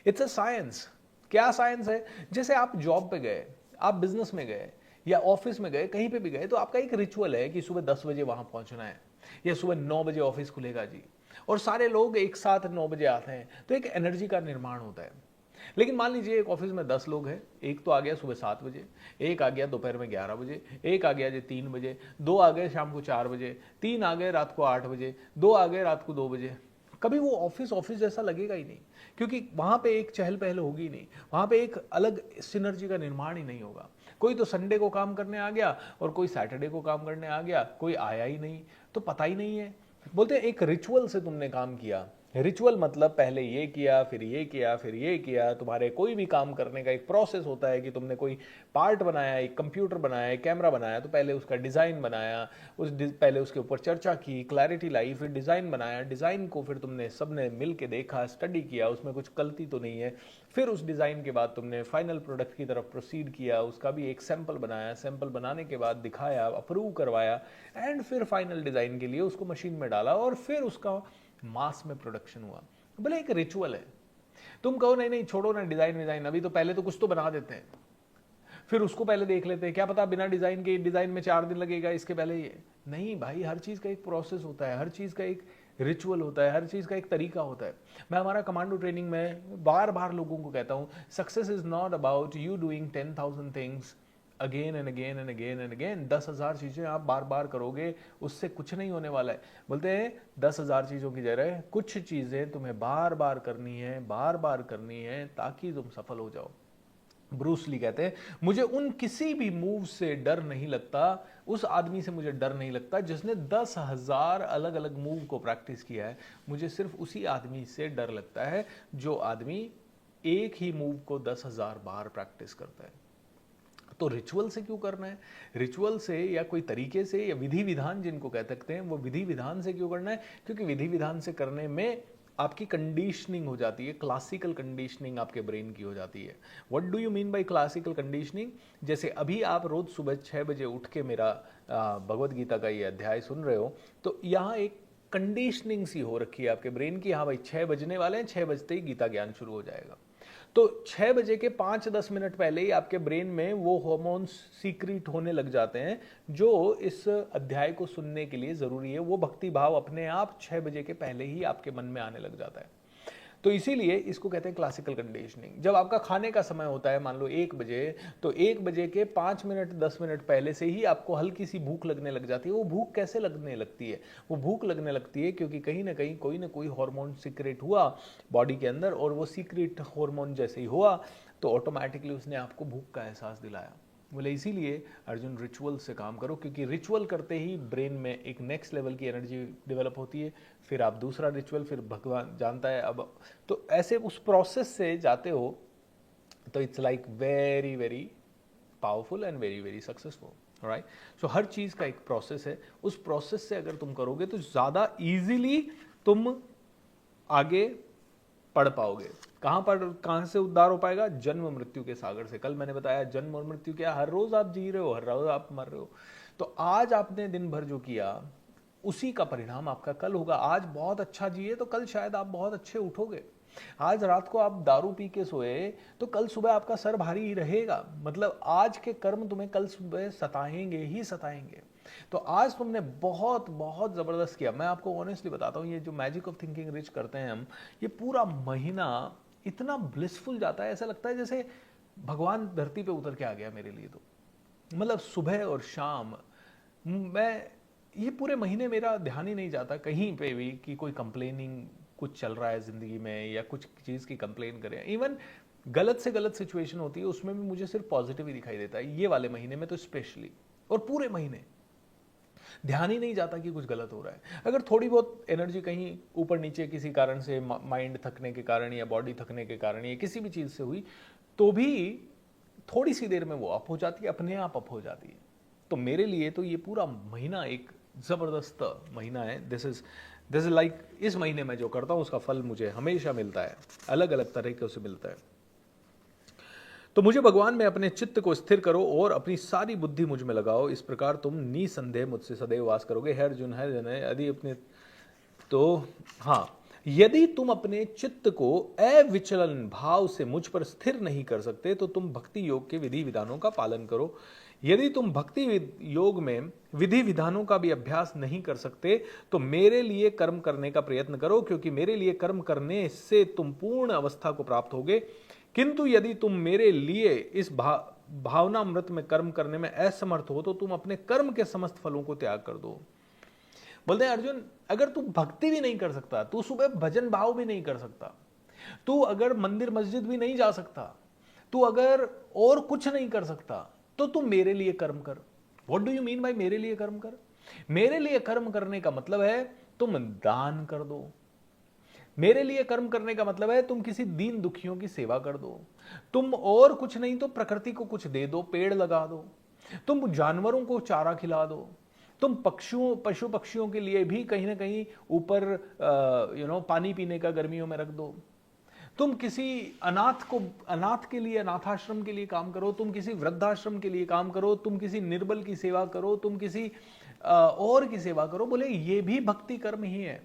इट्स अ साइंस। क्या साइंस है? जैसे आप जॉब पे गए, आप बिजनेस में गए या ऑफिस में गए, कहीं पे भी गए, तो आपका एक रिचुअल है कि सुबह 10 बजे वहां पहुंचना है या सुबह 9 बजे ऑफिस खुलेगा जी, और सारे लोग एक साथ 9 बजे आते हैं, तो एक एनर्जी का निर्माण होता है। लेकिन मान लीजिए एक ऑफिस में 10 लोग हैं, एक तो आ गया सुबह 7 बजे, एक आ गया दोपहर में 11 बजे, एक आ गया जी 3 बजे, 2 आ गए शाम को 4 बजे, 3 आ गए रात को 8 बजे, 2 आ गए रात को 2 बजे। कभी वो ऑफिस ऑफिस जैसा लगेगा ही नहीं, क्योंकि वहाँ पे एक चहल पहल होगी नहीं, वहाँ पे एक अलग सिनर्जी का निर्माण ही नहीं होगा। कोई तो संडे को काम करने आ गया और कोई सैटरडे को काम करने आ गया, कोई आया ही नहीं, तो पता ही नहीं है। बोलते हैं एक रिचुअल से तुमने काम किया। रिचुअल मतलब पहले ये किया, फिर ये किया, फिर ये किया। तुम्हारे कोई भी काम करने का एक प्रोसेस होता है कि तुमने कोई पार्ट बनाया, एक कंप्यूटर बनाया, एक कैमरा बनाया, तो पहले उसका डिज़ाइन बनाया, पहले उसके ऊपर चर्चा की, क्लैरिटी लाई, फिर डिज़ाइन बनाया, डिज़ाइन को फिर तुमने सबने मिल के देखा, स्टडी किया, उसमें कुछ गलती तो नहीं है, फिर उस डिज़ाइन के बाद तुमने फाइनल प्रोडक्ट की तरफ प्रोसीड किया, उसका भी एक सैंपल बनाया, सैंपल बनाने के बाद दिखाया, अप्रूव करवाया, एंड फिर फाइनल डिज़ाइन के लिए उसको मशीन में डाला और फिर उसका मास में प्रोडक्शन हुआ। बोले एक रिचुअल है। तुम कहो नहीं नहीं छोड़ो ना डिजाइन विजाइन, अभी तो पहले तो कुछ तो बना देते हैं, फिर उसको पहले देख लेते हैं, क्या पता बिना डिजाइन के डिजाइन में 4 दिन लगेगा, इसके पहले ये नहीं। भाई हर चीज का एक प्रोसेस होता है, हर चीज का एक रिचुअल होता है, हर चीज का एक तरीका होता है। मैं हमारा कमांडो ट्रेनिंग में बार बार लोगों को कहता हूं, success is not about you doing 10,000 things again and again and again and again. 10,000 चीजें आप बार बार करोगे, उससे कुछ नहीं होने वाला है। बोलते हैं 10,000 चीजों की जगह कुछ चीजें तुम्हें बार बार करनी है, बार बार करनी है, ताकि तुम सफल हो जाओ। ब्रूस ली कहते हैं, मुझे उन किसी भी मूव से डर नहीं लगता, उस आदमी से मुझे डर नहीं लगता जिसने 10,000 अलग अलग मूव को प्रैक्टिस किया है। मुझे सिर्फ उसी आदमी से डर लगता है जो आदमी एक ही मूव को 10,000 बार प्रैक्टिस करता है। तो रिचुअल से क्यों करना है? रिचुअल से या कोई तरीके से या विधि विधान जिनको कह सकते हैं, वो विधि विधान से क्यों करना है? क्योंकि विधि विधान से करने में आपकी कंडीशनिंग हो जाती है, क्लासिकल कंडीशनिंग आपके ब्रेन की हो जाती है। What do you mean by classical conditioning? जैसे अभी आप रोज सुबह 6 बजे उठ के मेरा भगवत गीता का ये अध्याय सुन रहे हो, तो यहाँ एक कंडीशनिंग सी हो रखी है आपके ब्रेन की, हाँ भाई 6 बजने वाले हैं, 6 बजते ही गीता ज्ञान शुरू हो जाएगा। तो 6 बजे के 5-10 मिनट पहले ही आपके ब्रेन में वो हार्मोन्स सीक्रेट होने लग जाते हैं जो इस अध्याय को सुनने के लिए जरूरी है। वो भक्ति भाव अपने आप 6 बजे के पहले ही आपके मन में आने लग जाता है। तो इसीलिए इसको कहते हैं क्लासिकल कंडीशनिंग। जब आपका खाने का समय होता है मान लो 1 बजे, तो 1 बजे के 5 मिनट 10 मिनट पहले से ही आपको हल्की सी भूख लगने लग जाती है। वो भूख कैसे लगने लगती है? वो भूख लगने लगती है क्योंकि कहीं ना कोई हार्मोन सीक्रेट हुआ बॉडी के अंदर, और वो सीक्रेट हार्मोन जैसे ही हुआ तो ऑटोमेटिकली उसने आपको भूख का एहसास दिलाया। बोले इसीलिए अर्जुन रिचुअल से काम करो, क्योंकि रिचुअल करते ही ब्रेन में एक नेक्स्ट लेवल की एनर्जी डेवलप होती है, फिर आप दूसरा रिचुअल, फिर भगवान जानता है अब, तो ऐसे उस प्रोसेस से जाते हो तो it's like very very powerful and very very successful. Right? So हर चीज का एक प्रोसेस है, उस प्रोसेस से अगर तुम करोगे तो ज्यादा इजीली तुम आगे पढ़ पाओगे। कहां से उद्धार हो पाएगा? जन्म मृत्यु के सागर से। कल मैंने बताया जन्म और मृत्यु क्या, हर रोज आप जी रहे हो, हर रोज आप मर रहे हो। तो आज आपने दिन भर जो किया उसी का परिणाम आपका कल होगा। आज बहुत अच्छा जिए तो कल शायद आप बहुत अच्छे उठोगे। आज रात को आप दारू पी के सोए तो कल सुबह आपका सर भारी ही रहेगा। मतलब आज के कर्म तुम्हें कल सुबह सताएंगे ही सताएंगे। तो आज तुमने बहुत बहुत जबरदस्त किया। मैं आपको ऑनेस्टली बताता हूँ, ये जो मैजिक ऑफ थिंकिंग रिच करते हैं हम, ये पूरा महीना इतना ब्लिसफुल जाता है, ऐसा लगता है जैसे भगवान धरती पे उतर के आ गया मेरे लिए। तो मतलब सुबह और शाम मैं, ये पूरे महीने मेरा ध्यान ही नहीं जाता कहीं पे भी कि कोई कंप्लेनिंग कुछ चल रहा है जिंदगी में या कुछ चीज की कंप्लेन करें। इवन गलत से गलत सिचुएशन होती है उसमें भी मुझे सिर्फ पॉजिटिव ही दिखाई देता है, ये वाले महीने में तो स्पेशली। और पूरे महीने ध्यान ही नहीं जाता कि कुछ गलत हो रहा है। अगर थोड़ी बहुत एनर्जी कहीं ऊपर नीचे किसी कारण से, माइंड थकने के कारण या बॉडी थकने के कारण या किसी भी चीज से हुई, तो भी थोड़ी सी देर में वो अप हो जाती है, अपने आप अप हो जाती है। तो मेरे लिए तो ये पूरा महीना एक जबरदस्त महीना है। दिस इज लाइक, इस महीने में जो करता हूं उसका फल मुझे हमेशा मिलता है, अलग अलग तरीके से मिलता है। तो मुझे भगवान में अपने चित्त को स्थिर करो और अपनी सारी बुद्धि मुझ में लगाओ, इस प्रकार तुम निसंदेह मुझसे सदैव वास करोगे। है अर्जुन, है जन, यदि अपने, तो हाँ, यदि तुम अपने चित्त को अविचलन भाव से मुझ पर स्थिर नहीं कर सकते तो तुम भक्ति योग के विधि विधानों का पालन करो। यदि तुम भक्ति योग में विधि विधानों का भी अभ्यास नहीं कर सकते तो मेरे लिए कर्म करने का प्रयत्न करो, क्योंकि मेरे लिए कर्म करने से तुम पूर्ण अवस्था को प्राप्त होगे। किंतु यदि तुम मेरे लिए इस भावनामृत में कर्म करने में असमर्थ हो तो तुम अपने कर्म के समस्त फलों को त्याग कर दो। बोलते हैं अर्जुन, अगर तू भक्ति भी नहीं कर सकता, तू सुबह भजन भाव भी नहीं कर सकता, तू अगर मंदिर मस्जिद भी नहीं जा सकता, तू अगर और कुछ नहीं कर सकता, तो तू मेरे लिए कर्म कर। What do you mean by मेरे लिए कर्म कर? मेरे लिए कर्म करने का मतलब है तुम दान कर दो। मेरे लिए कर्म करने का मतलब है तुम किसी दीन दुखियों की सेवा कर दो। तुम और कुछ नहीं तो प्रकृति को कुछ दे दो, पेड़ लगा दो, तुम जानवरों को चारा खिला दो, तुम पशु पक्षियों के लिए भी कहीं ना कहीं ऊपर पानी पीने का गर्मियों में रख दो। तुम किसी अनाथ के लिए, अनाथाश्रम के लिए काम करो, तुम किसी वृद्धाश्रम के लिए काम करो, तुम किसी निर्बल की सेवा करो, तुम किसी और की सेवा करो। बोले ये भी भक्ति कर्म ही है।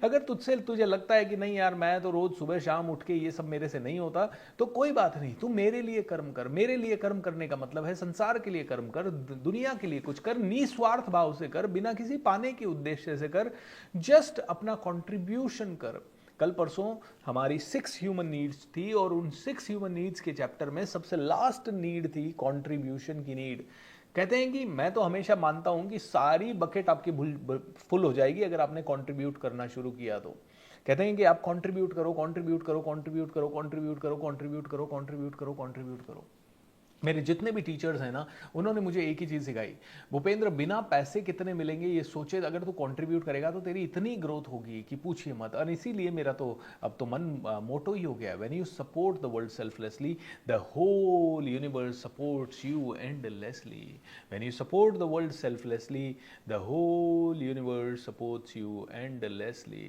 अगर तुझे लगता है कि नहीं यार, मैं तो रोज सुबह शाम उठ के ये सब मेरे से नहीं होता, तो कोई बात नहीं, तू मेरे लिए कर्म कर। मेरे लिए कर्म करने का मतलब है संसार के लिए कर्म कर, दुनिया के लिए कुछ कर, निस्वार्थ भाव से कर, बिना किसी पाने के उद्देश्य से कर, जस्ट अपना कंट्रीब्यूशन कर। कल परसों हमारी 6 ह्यूमन नीड्स थी और उन 6 ह्यूमन नीड्स के चैप्टर में सबसे लास्ट नीड थी कंट्रीब्यूशन की नीड। कहते हैं कि मैं तो हमेशा मानता हूं कि सारी बकेट आपकी फुल हो जाएगी अगर आपने कंट्रीब्यूट करना शुरू किया तो। कहते हैं कि आप कंट्रीब्यूट करो, कंट्रीब्यूट करो, कंट्रीब्यूट करो, कंट्रीब्यूट करो, कंट्रीब्यूट करो, कंट्रीब्यूट करो, कंट्रीब्यूट करो। मेरे जितने भी टीचर्स हैं ना, उन्होंने मुझे एक ही चीज़ सिखाई, भूपेंद्र बिना पैसे कितने मिलेंगे ये सोचे, अगर तू कंट्रीब्यूट करेगा तो तेरी इतनी ग्रोथ होगी कि पूछिए मत। और इसीलिए मेरा तो अब तो मन मोटो ही हो गया, when you support the world selflessly the whole universe supports you endlessly. When you support the world selflessly the whole universe supports you endlessly.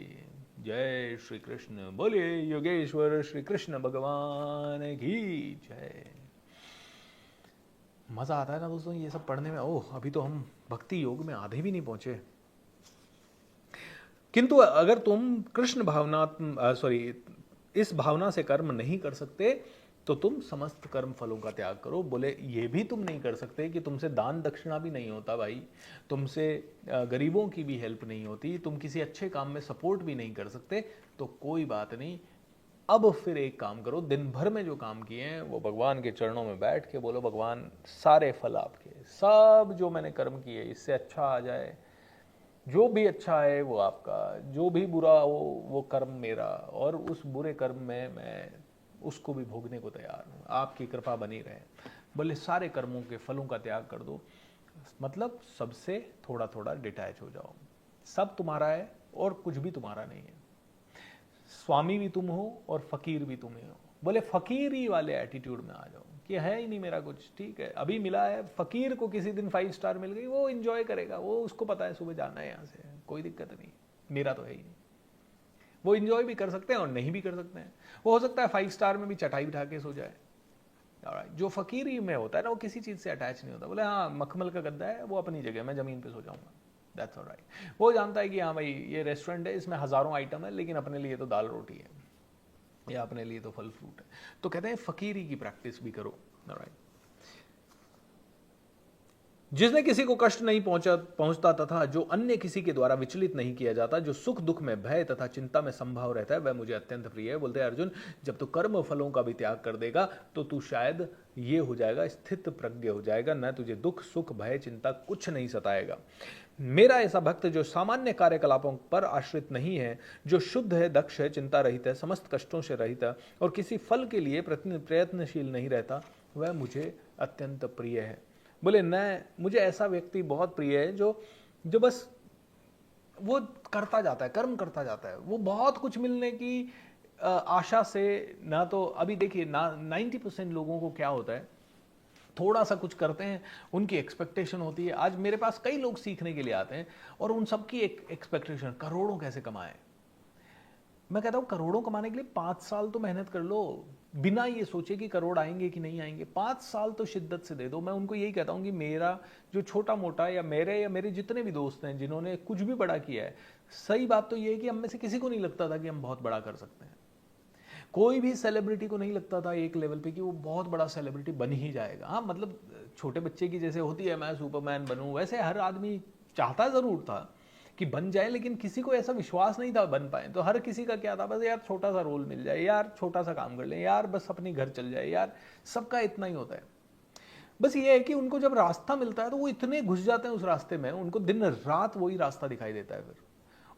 जय श्री कृष्ण। बोलिए योगेश्वर श्री कृष्ण भगवान की जय। मज़ा आता है ना दोस्तों ये सब पढ़ने में। ओह, अभी तो हम भक्ति योग में आधे भी नहीं पहुंचे। किंतु अगर तुम कृष्ण भावना इस भावना से कर्म नहीं कर सकते तो तुम समस्त कर्म फलों का त्याग करो। बोले ये भी तुम नहीं कर सकते कि तुमसे दान दक्षिणा भी नहीं होता भाई, तुमसे गरीबों की भी हेल्प नहीं होती, तुम किसी अच्छे काम में सपोर्ट भी नहीं कर सकते, तो कोई बात नहीं। अब फिर एक काम करो, दिन भर में जो काम किए हैं वो भगवान के चरणों में बैठ के बोलो, भगवान सारे फल आपके, सब जो मैंने कर्म किए इससे अच्छा आ जाए, जो भी अच्छा है वो आपका, जो भी बुरा हो वो कर्म मेरा, और उस बुरे कर्म में मैं उसको भी भोगने को तैयार हूँ, आपकी कृपा बनी रहे। बोले सारे कर्मों के फलों का त्याग कर दो, मतलब सबसे थोड़ा थोड़ा डिटैच हो जाओ। सब तुम्हारा है और कुछ भी तुम्हारा नहीं है, स्वामी भी तुम हो और फकीर भी तुम ही हो। बोले फकीरी वाले एटीट्यूड में आ जाओ कि है ही नहीं मेरा कुछ, ठीक है अभी मिला है। फकीर को किसी दिन 5 स्टार मिल गई, वो एंजॉय करेगा, वो उसको पता है सुबह जाना है यहाँ से, कोई दिक्कत नहीं, मेरा तो है ही नहीं। वो एंजॉय भी कर सकते हैं और नहीं भी कर सकते हैं। वो हो सकता है 5 स्टार में भी चटाई बिठा के सो जाए। जो फकीरी में होता है ना, वो किसी चीज से अटैच नहीं होता। बोले हाँ मखमल का गद्दा है, वो अपनी जगह, मैं जमीन पे सो जाऊंगा, दैट्स ऑलराइट। वो जानता है कि हाँ भाई ये रेस्टोरेंट है, इसमें हजारों आइटम है, लेकिन अपने लिए तो दाल रोटी है या अपने लिए तो फल फ्रूट है। तो कहते हैं फकीरी की प्रैक्टिस भी करो, ऑलराइट। जिसने किसी को कष्ट नहीं पहुंचता तथा जो अन्य किसी के द्वारा विचलित नहीं किया जाता, जो सुख दुख में भय तथा चिंता में संभाव रहता है, वह मुझे अत्यंत प्रिय है। बोलते हैं अर्जुन, जब तू कर्म फलों का भी त्याग कर देगा तो तू शायद ये हो जाएगा, स्थित प्रज्ञ हो जाएगा, न तुझे दुख सुख भय चिंता कुछ नहीं सताएगा। मेरा ऐसा भक्त जो सामान्य कार्यकलापों पर आश्रित नहीं है, जो शुद्ध है, दक्ष है, चिंता रहित है, समस्त कष्टों से रहित है और किसी फल के लिए प्रयत्नशील नहीं रहता, वह मुझे अत्यंत प्रिय है। बोले मुझे ऐसा व्यक्ति बहुत प्रिय है जो बस वो करता जाता है, कर्म करता जाता है, वो बहुत कुछ मिलने की आशा से ना। तो अभी देखिए ना 90% लोगों को क्या होता है, थोड़ा सा कुछ करते हैं, उनकी एक्सपेक्टेशन होती है। आज मेरे पास कई लोग सीखने के लिए आते हैं और उन सबकी एक एक्सपेक्टेशन, करोड़ों कैसे कमाएं। मैं कहता हूं करोड़ों कमाने के लिए 5 साल तो मेहनत कर लो, बिना ये सोचे कि करोड़ आएंगे कि नहीं आएंगे। 5 साल तो शिद्दत से दे दो। मैं उनको यही कहता हूं कि मेरा जो छोटा मोटा या मेरे जितने भी दोस्त हैं जिन्होंने कुछ भी बड़ा किया है, सही बात तो ये है कि हम में से किसी को नहीं लगता था कि हम बहुत बड़ा कर सकते हैं। कोई भी सेलिब्रिटी को नहीं लगता था एक लेवल पे कि वो बहुत बड़ा सेलिब्रिटी बन ही जाएगा। हाँ मतलब छोटे बच्चे की जैसे होती है मैं सुपरमैन बनूं, वैसे हर आदमी चाहता जरूर था कि बन जाए, लेकिन किसी को ऐसा विश्वास नहीं था बन पाए। तो हर किसी का क्या था, बस यार छोटा सा रोल मिल जाए, यार छोटा सा काम कर ले, यार बस अपनी घर चल जाए, यार सबका इतना ही होता है। बस ये है कि उनको जब रास्ता मिलता है तो वो इतने घुस जाते हैं उस रास्ते में, उनको दिन रात वही रास्ता दिखाई देता है फिर।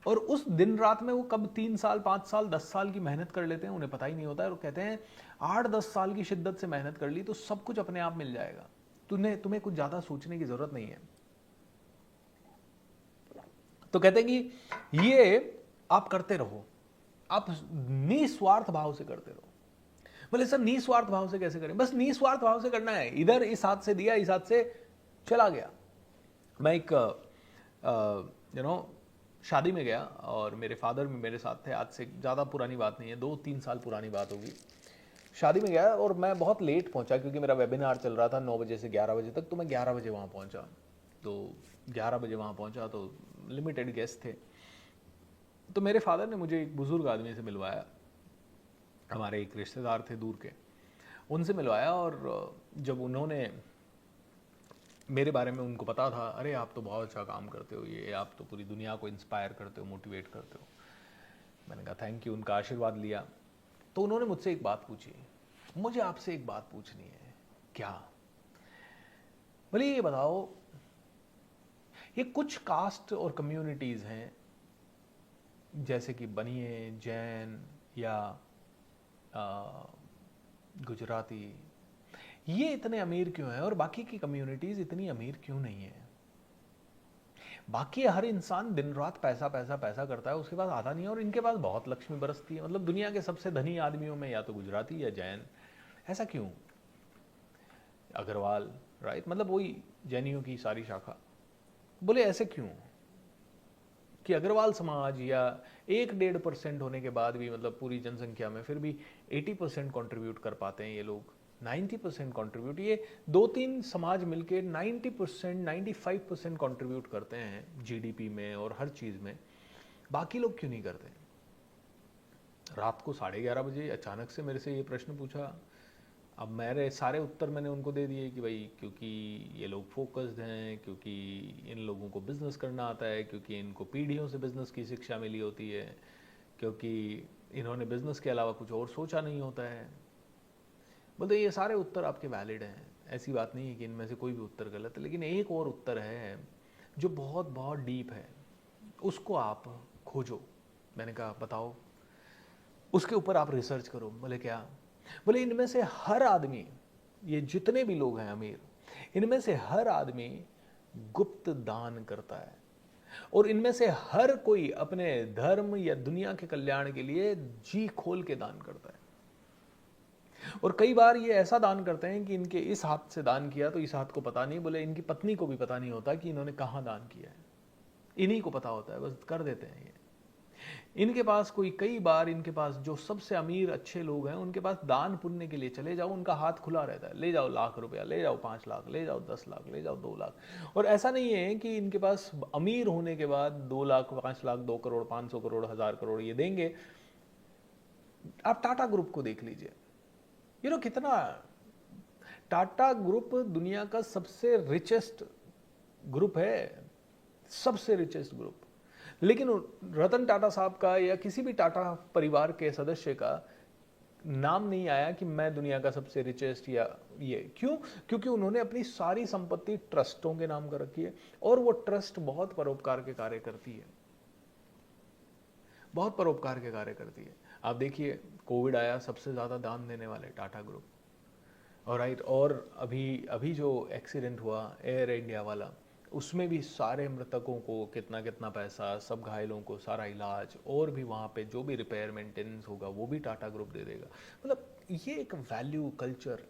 और उस दिन रात में वो कब 3 साल 5 साल 10 साल की मेहनत कर लेते हैं उन्हें पता ही नहीं होता है। और कहते हैं 8-10 साल की शिद्दत से मेहनत कर ली तो सब कुछ अपने आप मिल जाएगा, तुम्हें कुछ ज्यादा सोचने की जरूरत नहीं है। तो कहते हैं कि ये आप करते रहो, आप निस्वार्थ भाव से करते रहो। बोले सर निस्वार्थ भाव से कैसे करें? बस निस्वार्थ भाव से करना है, इधर इस हाथ से दिया इस हाथ से चला गया। मैं एक शादी में गया और मेरे फादर भी मेरे साथ थे, आज से ज़्यादा पुरानी बात नहीं है, 2-3 साल पुरानी बात होगी। शादी में गया और मैं बहुत लेट पहुंचा क्योंकि मेरा वेबिनार चल रहा था 9 बजे से 11 बजे तक, तो मैं 11 बजे वहाँ पहुंचा। तो 11 बजे वहाँ पहुंचा तो लिमिटेड गेस्ट थे, तो मेरे फादर ने मुझे एक बुजुर्ग आदमी से मिलवाया, हमारे एक रिश्तेदार थे दूर के, उनसे मिलवाया। और जब उन्होंने मेरे बारे में, उनको पता था, अरे आप तो बहुत अच्छा काम करते हो, ये आप तो पूरी दुनिया को इंस्पायर करते हो, मोटिवेट करते हो। मैंने कहा थैंक यू, उनका आशीर्वाद लिया। तो उन्होंने मुझसे एक बात पूछी, मुझे आपसे एक बात पूछनी है। क्या? बोले ये बताओ, ये कुछ कास्ट और कम्युनिटीज हैं जैसे कि बनिए, जैन या गुजराती, ये इतने अमीर क्यों हैं और बाकी की कम्युनिटीज इतनी अमीर क्यों नहीं है? बाकी हर इंसान दिन रात पैसा पैसा पैसा करता है, उसके पास आता नहीं है, और इनके पास बहुत लक्ष्मी बरसती है। मतलब दुनिया के सबसे धनी आदमियों में या तो गुजराती या जैन, ऐसा क्यों? अग्रवाल, राइट, मतलब वही जैनियों की सारी शाखा। बोले ऐसे क्यों कि अग्रवाल समाज या 1-1.5% होने के बाद भी, मतलब पूरी जनसंख्या में फिर भी 80% कंट्रीब्यूट कर पाते हैं ये लोग, 90% कंट्रीब्यूट, ये 2-3 समाज मिलके 90% 95% कंट्रीब्यूट करते हैं जीडीपी में और हर चीज़ में। बाकी लोग क्यों नहीं करते? रात को 11:30 बजे अचानक से मेरे से ये प्रश्न पूछा। अब मेरे सारे उत्तर मैंने उनको दे दिए कि भाई क्योंकि ये लोग फोकस्ड हैं, क्योंकि इन लोगों को बिज़नेस करना आता है, क्योंकि इनको पीढ़ियों से बिज़नेस की शिक्षा मिली होती है, क्योंकि इन्होंने बिज़नेस के अलावा कुछ और सोचा नहीं होता है। बोलते ये सारे उत्तर आपके वैलिड हैं, ऐसी बात नहीं है कि इनमें से कोई भी उत्तर गलत है, लेकिन एक और उत्तर है जो बहुत बहुत डीप है, उसको आप खोजो। मैंने कहा बताओ, उसके ऊपर आप रिसर्च करो। बोले क्या? बोले इनमें से हर आदमी, ये जितने भी लोग हैं अमीर, इनमें से हर आदमी गुप्त दान करता है, और इनमें से हर कोई अपने धर्म या दुनिया के कल्याण के लिए जी खोल के दान करता है। और कई बार ये ऐसा दान करते हैं कि इनके इस हाथ से दान किया तो इस हाथ को पता नहीं, बोले इनकी पत्नी को भी पता नहीं होता कि इन्होंने कहाँ दान किया है, इन्हीं को पता होता है, बस कर देते हैं ये। इनके पास कोई, कई बार इनके पास जो सबसे अमीर अच्छे लोग हैं उनके पास दान पुण्य के लिए चले जाओ, उनका हाथ खुला रहता है, ले जाओ 1,00,000 रुपया, ले जाओ 5 लाख, ले जाओ 10 लाख, ले जाओ 2 लाख। और ऐसा नहीं है कि इनके पास अमीर होने के बाद 2 लाख 5 लाख 2 करोड़ 500 करोड़ 1,000 करोड़ ये देंगे। आप टाटा ग्रुप को देख लीजिए, कितना, टाटा ग्रुप दुनिया का सबसे रिचेस्ट ग्रुप है, सबसे रिचेस्ट ग्रुप। लेकिन रतन टाटा साहब का या किसी भी टाटा परिवार के सदस्य का नाम नहीं आया कि मैं दुनिया का सबसे रिचेस्ट या ये। क्यों? क्योंकि उन्होंने अपनी सारी संपत्ति ट्रस्टों के नाम कर रखी है, और वो ट्रस्ट बहुत परोपकार के कार्य करती है, बहुत परोपकार के कार्य करती है। आप देखिए कोविड आया, सबसे ज़्यादा दान देने वाले टाटा ग्रुप, और राइट, और अभी जो एक्सीडेंट हुआ एयर इंडिया वाला, उसमें भी सारे मृतकों को कितना कितना पैसा, सब घायलों को सारा इलाज, और भी वहाँ पे जो भी रिपेयर मेंटेनेंस होगा वो भी टाटा ग्रुप दे देगा। मतलब ये एक वैल्यू कल्चर।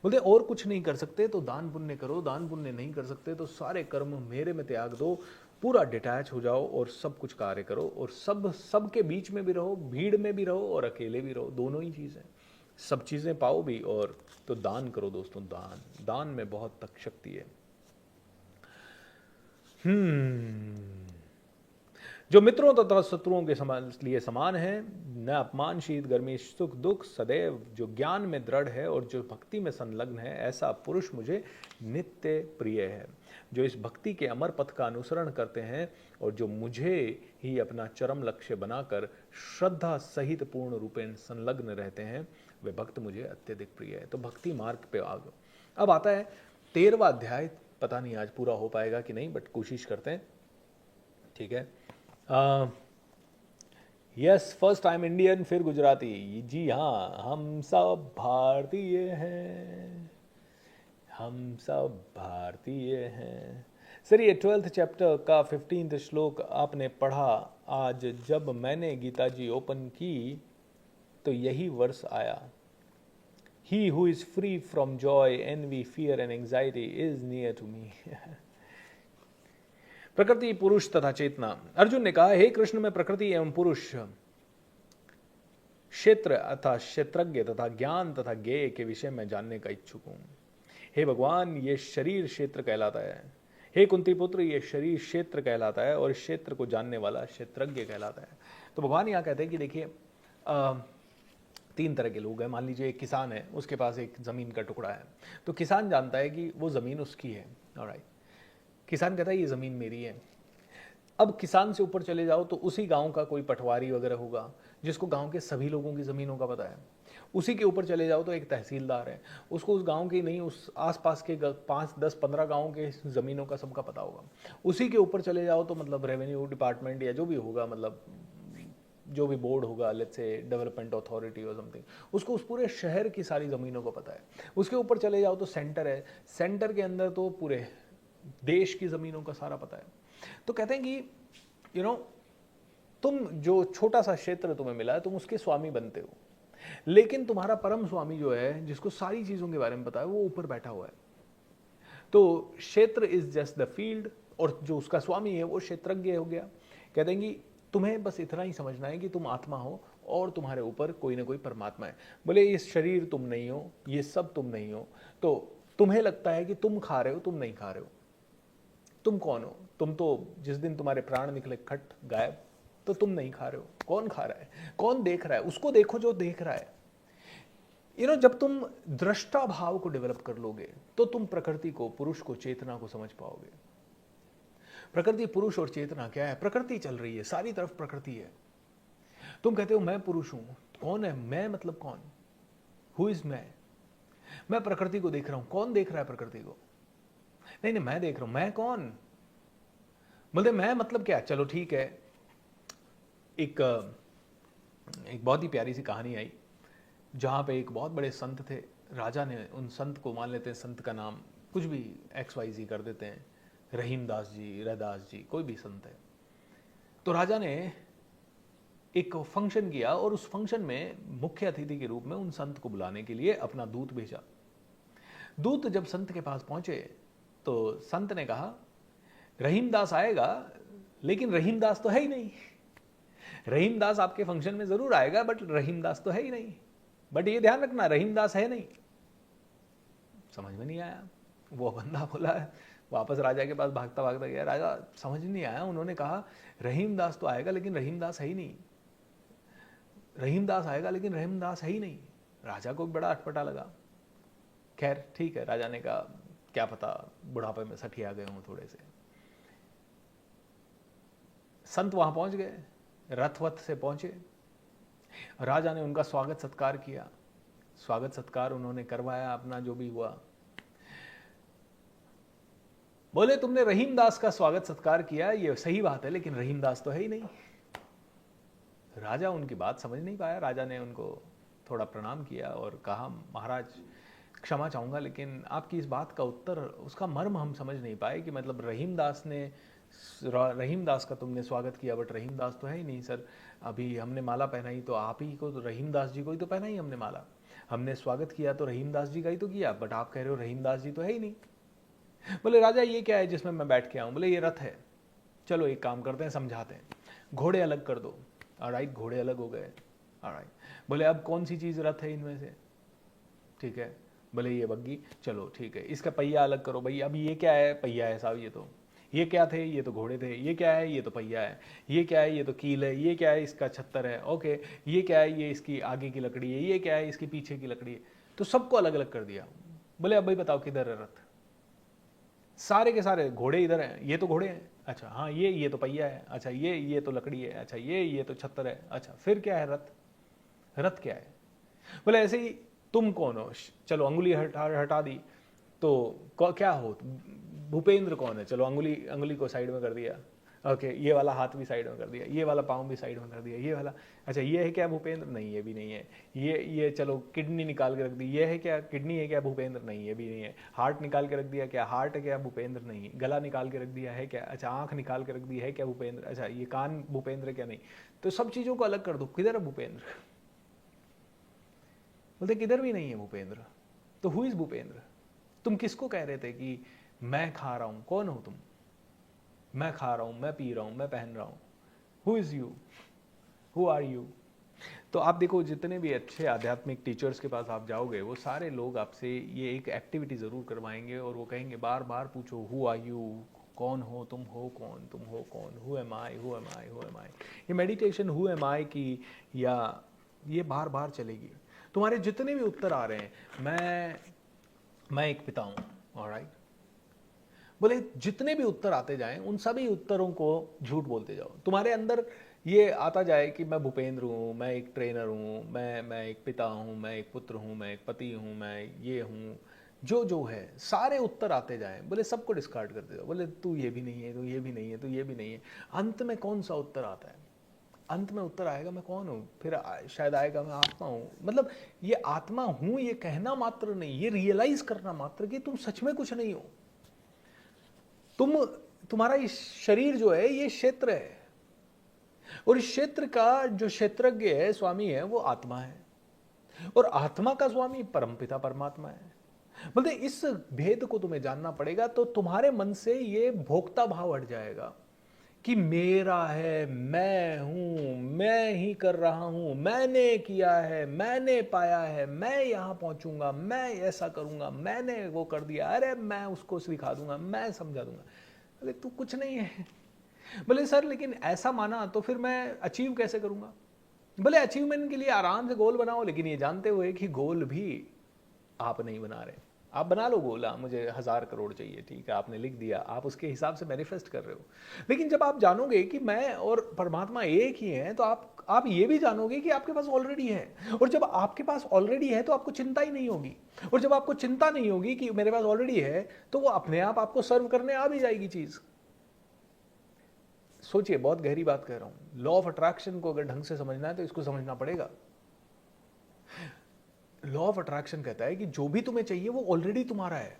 बोलते और कुछ नहीं कर सकते तो दान पुण्य करो, दान पुण्य नहीं कर सकते तो सारे कर्म मेरे में त्याग दो, पूरा डिटैच हो जाओ और सब कुछ कार्य करो, और सबके बीच में भी रहो, भीड़ में भी रहो और अकेले भी रहो, दोनों ही चीज़ें, सब चीज़ें पाओ भी। और तो दान करो दोस्तों, दान में बहुत तक शक्ति है। जो मित्रों तथा शत्रुओं के लिए समान है, न अपमान शीत गर्मी सुख दुख सदैव, जो ज्ञान में दृढ़ है और जो भक्ति में संलग्न है, ऐसा पुरुष मुझे नित्य प्रिय है। जो इस भक्ति के अमर पथ का अनुसरण करते हैं और जो मुझे ही अपना चरम लक्ष्य बनाकर श्रद्धा सहित पूर्ण रूपेण संलग्न रहते हैं, वे भक्त मुझे अत्यधिक प्रिय है। तो भक्ति मार्ग पे अब आता है 13वां अध्याय, पता नहीं आज पूरा हो पाएगा कि नहीं, बट कोशिश करते हैं, ठीक है। यस, फर्स्ट टाइम इंडियन फिर गुजराती। जी हाँ, हम सब भारतीय हैं, हम सब भारतीय हैं। सर ये 12th चैप्टर का 15th श्लोक आपने पढ़ा आज, जब मैंने गीता जी ओपन की तो यही वर्ष आया। He who is free from joy, envy, fear and anxiety is near to me. प्रकृति, पुरुष तथा चेतना। अर्जुन ने कहा, हे कृष्ण, मैं प्रकृति एवं पुरुष, क्षेत्र अथा क्षेत्रज्ञ तथा ज्ञान तथा ज्ञेय के विषय में जानने का इच्छुक हूं। हे भगवान, ये शरीर क्षेत्र कहलाता है। हे कुंती पुत्र, ये शरीर क्षेत्र कहलाता है और क्षेत्र को जानने वाला क्षेत्रज्ञ कहलाता है। तो भगवान यहाँ कहते हैं कि देखिए, 3 तरह के लोग हैं। मान लीजिए एक किसान है, उसके पास एक ज़मीन का टुकड़ा है, तो किसान जानता है कि वो ज़मीन उसकी है। ऑलराइट, किसान कहता है ये ज़मीन मेरी है। अब किसान से ऊपर चले जाओ तो उसी गांव का कोई पटवारी वगैरह होगा जिसको गांव के सभी लोगों की ज़मीनों का पता है। उसी के ऊपर चले जाओ तो एक तहसीलदार है, उसको उस गांव की नहीं, उस आसपास के 5, 10, 15 गाँव के ज़मीनों का सबका पता होगा। उसी के ऊपर चले जाओ तो मतलब रेवेन्यू डिपार्टमेंट या जो भी होगा, मतलब जो भी बोर्ड होगा, लेट्स से डेवलपमेंट अथॉरिटी और समथिंग, उसको उस पूरे शहर की सारी ज़मीनों को पता है। उसके ऊपर चले जाओ तो सेंटर है, सेंटर के अंदर तो पूरे देश की ज़मीनों का सारा पता है। तो कहते हैं कि तुम जो छोटा सा क्षेत्र तुम्हें मिला है, तुम उसके स्वामी बनते हो, लेकिन तुम्हारा परम स्वामी जो है, जिसको सारी चीज़ों के बारे में पता है, वो ऊपर बैठा हुआ है। तो क्षेत्र इज जस्ट द फील्ड, और जो उसका स्वामी है वो क्षेत्रज्ञ हो गया। कहते हैं कि तुम्हें बस इतना ही समझना है कि तुम आत्मा हो और तुम्हारे ऊपर कोई ना कोई परमात्मा है। बोले ये शरीर तुम नहीं हो, ये सब तुम नहीं हो। तो तुम्हें लगता है कि तुम खा रहे हो, तुम नहीं खा रहे हो। तुम कौन हो? तुम तो जिस दिन तुम्हारे प्राण निकले खट गायब, तो तुम नहीं खा रहे हो। कौन खा रहा है? कौन देख रहा है? उसको देखो जो देख रहा है। जब तुम दृष्टा भाव को डेवलप कर लोगे तो तुम प्रकृति को, पुरुष को, चेतना को समझ पाओगे। प्रकृति, पुरुष और चेतना क्या है? प्रकृति चल रही है, सारी तरफ प्रकृति है। तुम कहते हो मैं पुरुष हूं, कौन है मैं? मतलब कौन? हु इज मैं प्रकृति को देख रहा हूं। कौन देख रहा है प्रकृति को? नहीं नहीं, मैं देख रहा हूं। मैं कौन? बोलते मैं मतलब क्या? चलो ठीक है, एक बहुत ही प्यारी सी कहानी आई जहां पे एक बहुत बड़े संत थे। राजा ने उन संत को, मान लेते हैं संत का नाम कुछ भी XYZ कर देते हैं, रहीमदास जी, रैदास जी, कोई भी संत है। तो राजा ने एक फंक्शन किया और उस फंक्शन में मुख्य अतिथि के रूप में उन संत को बुलाने के लिए अपना दूत भेजा। दूत जब संत के पास पहुंचे तो संत ने कहा, रहीमदास आएगा, लेकिन रहीमदास तो है ही नहीं। रहीमदास आपके फंक्शन में जरूर आएगा, बट रहीमदास तो है ही नहीं। बट ये ध्यान रखना, रहीमदास है नहीं। समझ में नहीं आया। वो बंदा बोला, वापस राजा के पास भागता भागता गया। राजा समझ नहीं आया। उन्होंने कहा रहीमदास तो आएगा, लेकिन रहीमदास है ही नहीं। रहीमदास आएगा, लेकिन रहीमदास है ही नहीं। राजा को बड़ा अटपटा लगा। खैर ठीक है, राजा ने कहा क्या पता बुढ़ापे में सठिया गए हों थोड़े से। संत वहां पहुंच गए, रथवत से पहुंचे। राजा ने उनका स्वागत सत्कार किया। स्वागत सत्कार उन्होंने करवाया, अपना जो भी हुआ। बोले तुमने रहीमदास का स्वागत सत्कार किया, ये सही बात है, लेकिन रहीमदास तो है ही नहीं। राजा उनकी बात समझ नहीं पाया। राजा ने उनको थोड़ा प्रणाम किया और कहा, महाराज क्षमा चाहूंगा, लेकिन आपकी इस बात का उत्तर, उसका मर्म हम समझ नहीं पाए कि मतलब रहीमदास का तुमने स्वागत किया, बट रहीमदास तो है ही नहीं। सर अभी हमने माला पहनाई तो आप ही को, तो रहीमदास जी को ही तो पहनाई हमने माला। हमने स्वागत किया तो रहीमदास जी का ही तो किया, बट आप कह रहे हो रहीमदास जी तो है ही नहीं। बोले राजा ये क्या है जिसमें मैं बैठ के आऊं? बोले ये रथ है। चलो एक काम करते हैं, समझाते हैं, घोड़े अलग कर दो। ऑलराइट, घोड़े अलग हो गए। ऑलराइट, बोले अब कौन सी चीज रथ है इनमें से? ठीक है, बोले ये बग्गी। चलो ठीक है, इसका पहिया अलग करो। भाई अब ये क्या है? पहिया है साहब। ये क्या थे? ये तो घोड़े थे। ये क्या है? ये तो पहिया है। ये क्या है? ये तो कील है। ये क्या है? इसका छत्तर है। ओके, ये क्या है? ये इसकी आगे की लकड़ी है। ये क्या है? इसकी पीछे की लकड़ी है। तो सबको अलग अलग कर दिया। बोले अब भाई बताओ किधर है रथ? सारे के सारे घोड़े इधर हैं। ये तो घोड़े हैं। अच्छा हाँ, ये तो पहिया है। अच्छा ये तो लकड़ी है। अच्छा ये तो छत्तर है। अच्छा फिर क्या है? रथ। रथ क्या है? बोले ऐसे ही तुम कौन हो? चलो अंगुली हटा दी। तो क्या हो, भूपेंद्र कौन है? चलो अंगुली अंगुली को साइड में कर दिया, ओके, ये वाला हाथ भी साइड में कर दिया, ये वाला पाँव भी साइड में कर दिया, ये वाला, अच्छा ये है क्या भूपेंद्र? नहीं ये भी नहीं है। ये चलो किडनी निकाल के रख दी, ये है क्या किडनी है क्या भूपेंद्र? नहीं ये भी नहीं है। हार्ट निकाल के रख दिया, क्या हार्ट है क्या भूपेंद्र? नहीं। गला निकाल के रख दिया है क्या? अच्छा आँख निकाल के रख दी है क्या भूपेंद्र? अच्छा ये कान भूपेंद्र क्या? नहीं। तो सब चीज़ों को अलग कर दो, किधर है भूपेंद्र? बोलते किधर भी नहीं है भूपेंद्र। तो हु इज भूपेंद्र? तुम किसको कह रहे थे कि मैं खा रहा हूं? कौन हो तुम? मैं खा रहा हूं, मैं पी रहा हूं, मैं पहन रहा हूं। Who is you? Who are you? तो आप देखो जितने भी अच्छे आध्यात्मिक टीचर्स के पास आप जाओगे, वो सारे लोग आपसे ये एक एक्टिविटी ज़रूर करवाएंगे और वो कहेंगे बार बार पूछो हु आर यू, कौन हो तुम? हो कौन? तुम हो कौन? Who am I, who am I, who am I. ये मेडिटेशन हु एम आई की या ये बार बार चलेगी। तुम्हारे जितने भी उत्तर आ रहे हैं, मैं एक पिता हूँ, ऑलराइट, बोले जितने भी उत्तर आते जाएं उन सभी उत्तरों को झूठ बोलते जाओ। तुम्हारे अंदर ये आता जाए कि मैं भूपेंद्र हूँ, मैं एक ट्रेनर हूँ, मैं एक पिता हूँ, मैं एक पुत्र हूँ, मैं एक पति हूँ, मैं ये हूँ, जो है सारे उत्तर आते जाएं। बोले सबको डिस्कार्ड करते जाओ। बोले तू ये भी नहीं है, तू ये भी नहीं है, तू ये भी नहीं है। अंत में कौन सा उत्तर आता है? अंत में उत्तर आएगा मैं कौन हूँ, फिर शायद आएगा मैं आत्मा हूँ। मतलब ये आत्मा हूँ ये कहना मात्र नहीं, ये रियलाइज करना मात्र कि तुम सच में कुछ नहीं हो। तुम्हारा ये शरीर जो है ये क्षेत्र है, और इस क्षेत्र का जो क्षेत्रज्ञ है, स्वामी है, वो आत्मा है, और आत्मा का स्वामी परमपिता परमात्मा है। बोलते इस भेद को तुम्हें जानना पड़ेगा, तो तुम्हारे मन से ये भोक्ता भाव हट जाएगा कि मेरा है, मैं हूं, मैं ही कर रहा हूं, मैंने किया है, मैंने पाया है, मैं यहां पहुंचूंगा, मैं ऐसा करूंगा, मैंने वो कर दिया, अरे मैं उसको सिखा दूंगा, मैं समझा दूंगा। अरे तू कुछ नहीं है। बोले सर लेकिन ऐसा माना तो फिर मैं अचीव कैसे करूंगा? बोले अचीवमेंट के लिए आराम से गोल बनाओ, लेकिन ये जानते हुए कि गोल भी आप नहीं बना रहे। आप बना लो गोल, मुझे 1000 करोड़ चाहिए, ठीक है, आपने लिख दिया, आप उसके हिसाब से मैनिफेस्ट कर रहे हो। लेकिन जब आप जानोगे कि मैं और परमात्मा एक ही हैं, तो आप ये भी जानोगे कि आपके पास ऑलरेडी है। और जब आपके पास ऑलरेडी है तो आपको चिंता ही नहीं होगी, और जब आपको चिंता नहीं होगी कि मेरे पास ऑलरेडी है, तो वो अपने आप आपको सर्व करने आ भी जाएगी चीज। सोचिए, बहुत गहरी बात कह रहा हूं। लॉ ऑफ अट्रैक्शन को अगर ढंग से समझना है तो इसको समझना पड़ेगा। लॉ ऑफ अट्रैक्शन कहता है कि जो भी तुम्हें चाहिए वो ऑलरेडी तुम्हारा है।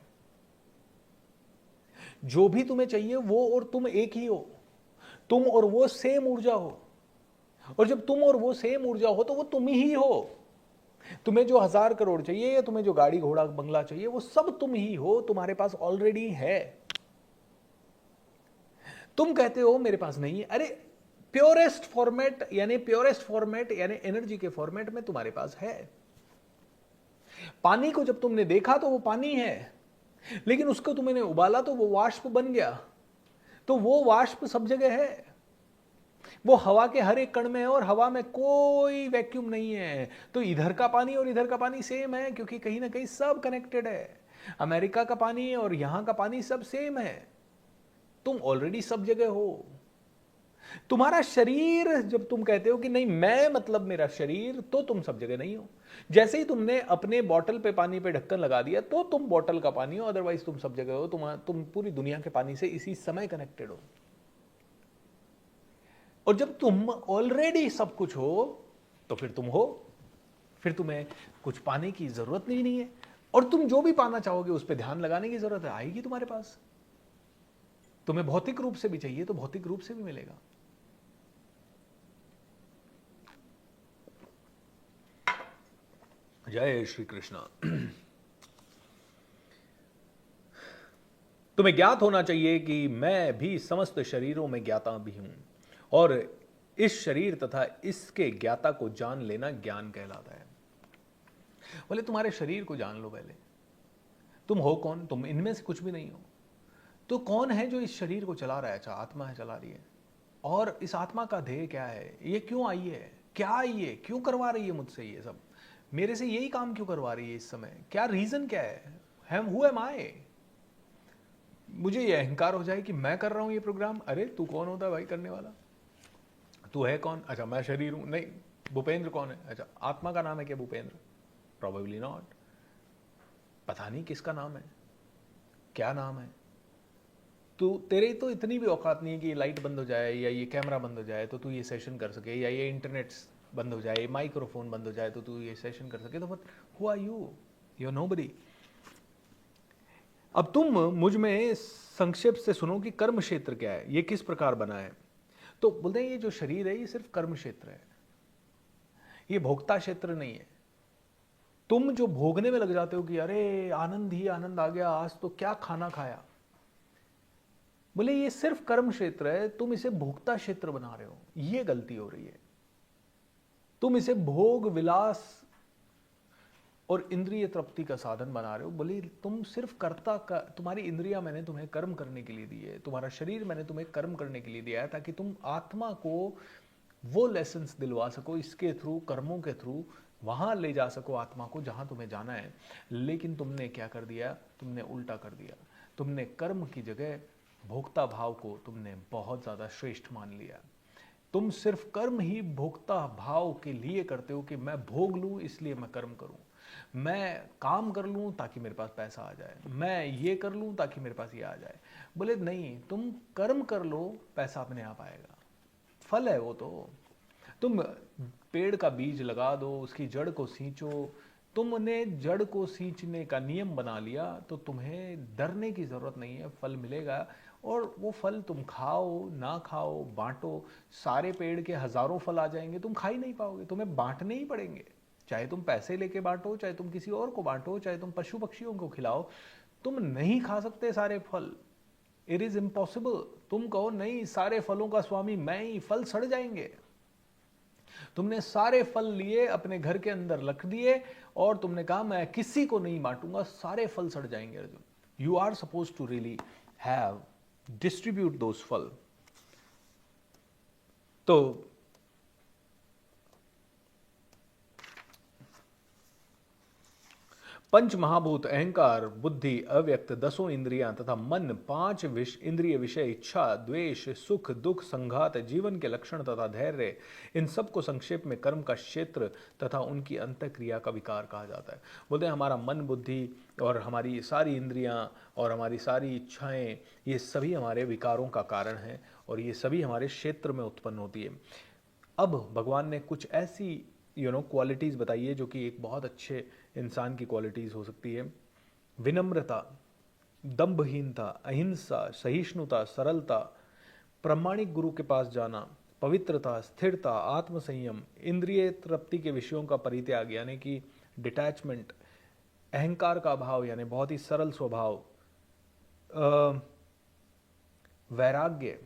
जो भी तुम्हें चाहिए वो और तुम एक ही हो, तुम और वो सेम ऊर्जा हो, और जब तुम और वो सेम ऊर्जा हो तो वो तुम ही हो। तुम्हें जो 1000 करोड़ चाहिए या तुम्हें जो गाड़ी घोड़ा बंगला चाहिए, वो सब तुम ही हो, तुम्हारे पास ऑलरेडी है। तुम कहते हो मेरे पास नहीं है, अरे प्योरेस्ट फॉर्मेट यानी एनर्जी के फॉर्मेट में तुम्हारे पास है। पानी को जब तुमने देखा तो वो पानी है, लेकिन उसको तुमने उबाला तो वो वाष्प बन गया। तो वो वाष्प सब जगह है, वो हवा के हर एक कण में है, और हवा में कोई वैक्यूम नहीं है। तो इधर का पानी और इधर का पानी सेम है, क्योंकि कहीं ना कहीं सब कनेक्टेड है। अमेरिका का पानी और यहां का पानी सब सेम है। तुम ऑलरेडी सब जगह हो। तुम्हारा शरीर, जब तुम कहते हो कि नहीं मैं मतलब मेरा शरीर, तो तुम सब जगह नहीं हो। जैसे ही तुमने अपने बॉटल पे पानी पे ढक्कन लगा दिया तो तुम बॉटल का पानी हो, अदरवाइज तुम सब जगह हो। तुम पूरी दुनिया के पानी से इसी समय कनेक्टेड हो। और जब तुम ऑलरेडी सब कुछ हो तो फिर तुम हो, फिर तुम्हें कुछ पाने की जरूरत नहीं है। और तुम जो भी पाना चाहोगे उस पर ध्यान लगाने की जरूरत आएगी तुम्हारे पास। तुम्हें भौतिक रूप से भी चाहिए तो भौतिक रूप से भी मिलेगा। जय श्री कृष्णा। तुम्हें ज्ञात होना चाहिए कि मैं भी समस्त शरीरों में ज्ञाता भी हूं, और इस शरीर तथा इसके ज्ञाता को जान लेना ज्ञान कहलाता है। बोले तुम्हारे शरीर को जान लो पहले। तुम हो कौन? तुम इनमें से कुछ भी नहीं हो। तो कौन है जो इस शरीर को चला रहा है? अच्छा आत्मा है, चला रही है। और इस आत्मा का ध्येय क्या है? ये क्यों आई है? क्या आई है? क्यों करवा रही है मुझसे ये सब? मेरे से यही काम क्यों करवा रही है इस समय? क्या रीजन क्या है? हु एम आई? मुझे ये अहंकार हो जाए कि मैं कर रहा हूं ये प्रोग्राम। अरे तू कौन होता है भाई करने वाला? तू है कौन? अच्छा मैं शरीर हूं। नहीं, भूपेंद्र कौन है? अच्छा आत्मा का नाम है क्या भूपेंद्र? Probably not. पता नहीं किसका नाम है। क्या नाम है? तो तेरे तो इतनी भी औकात नहीं है कि ये लाइट बंद हो जाए या ये कैमरा बंद हो जाए तो तू ये सेशन कर सके, या ये इंटरनेट बंद हो जाए, माइक्रोफोन बंद हो जाए तो तू ये सेशन कर सके। तो but who are you? You are nobody. अब तुम मुझ में संक्षेप से सुनो कि कर्म क्षेत्र क्या है, ये किस प्रकार बना है। तो बोलते हैं ये जो शरीर है ये सिर्फ कर्म क्षेत्र है, ये भोक्ता क्षेत्र नहीं है। तुम जो भोगने में लग जाते हो कि अरे आनंद ही आनंद आ गया, आज तो क्या खाना खाया, बोले ये सिर्फ कर्म क्षेत्र है, तुम इसे भोक्ता क्षेत्र बना रहे हो, ये गलती हो रही है। तुम इसे भोग विलास और इंद्रिय तृप्ति का साधन बना रहे हो। बोले तुम सिर्फ कर्ता का, तुम्हारी इंद्रिया मैंने तुम्हें कर्म करने के लिए दी है, तुम्हारा शरीर मैंने तुम्हें कर्म करने के लिए दिया है, ताकि तुम आत्मा को वो लेसन्स दिलवा सको, इसके थ्रू, कर्मों के थ्रू वहां ले जा सको आत्मा को जहां तुम्हें जाना है। लेकिन तुमने क्या कर दिया? तुमने उल्टा कर दिया। तुमने कर्म की जगह भोक्ता भाव को तुमने बहुत ज्यादा श्रेष्ठ मान लिया। तुम सिर्फ कर्म ही भोक्ता भाव के लिए करते हो कि मैं भोग लूं इसलिए मैं कर्म करूं, मैं काम कर लूं ताकि मेरे पास पैसा आ जाए, मैं ये कर लूं ताकि मेरे पास ये आ जाए। बोले नहीं, तुम कर्म कर लो, पैसा अपने आप आएगा, फल है वो तो। तुम पेड़ का बीज लगा दो, उसकी जड़ को सींचो, तुमने जड़ को सींचने का नियम बना लिया तो तुम्हें डरने की जरूरत नहीं है, फल मिलेगा। और वो फल तुम खाओ ना खाओ, बांटो, सारे पेड़ के हजारों फल आ जाएंगे, तुम खा ही नहीं पाओगे, तुम्हें बांटने ही पड़ेंगे। चाहे तुम पैसे लेके बांटो, चाहे तुम किसी और को बांटो, चाहे तुम पशु पक्षियों को खिलाओ, तुम नहीं खा सकते सारे फल। It is impossible. तुम कहो नहीं सारे फलों का स्वामी मैं ही, फल सड़ जाएंगे। तुमने सारे फल लिए अपने घर के अंदर रख दिए और तुमने कहा मैं किसी को नहीं बांटूंगा, सारे फल सड़ जाएंगे। Arjun, you are suppose to really have distribute those फल। तो पंच महाभूत अहंकार, बुद्धि, अव्यक्त, दसों इंद्रियां तथा मन, पांच इंद्रिय विषय, इच्छा, द्वेष, सुख दुख, संघात, जीवन के लक्षण तथा धैर्य, इन सब को संक्षेप में कर्म का क्षेत्र तथा उनकी अंतःक्रिया का विकार कहा जाता है। बोलते हैं हमारा मन, बुद्धि और हमारी सारी इंद्रियां और हमारी सारी इच्छाएं, ये सभी हमारे विकारों का कारण है और ये सभी हमारे क्षेत्र में उत्पन्न होती है। अब भगवान ने कुछ ऐसी क्वालिटीज़ बताई है जो कि एक बहुत अच्छे इंसान की क्वालिटीज़ हो सकती है। विनम्रता, दंभहीनता, अहिंसा, सहिष्णुता, सरलता, प्रामाणिक गुरु के पास जाना, पवित्रता, स्थिरता, आत्मसंयम, इंद्रिय तृप्ति के विषयों का परित्याग यानी कि डिटैचमेंट, अहंकार का अभाव यानी बहुत ही सरल स्वभाव, वैराग्य,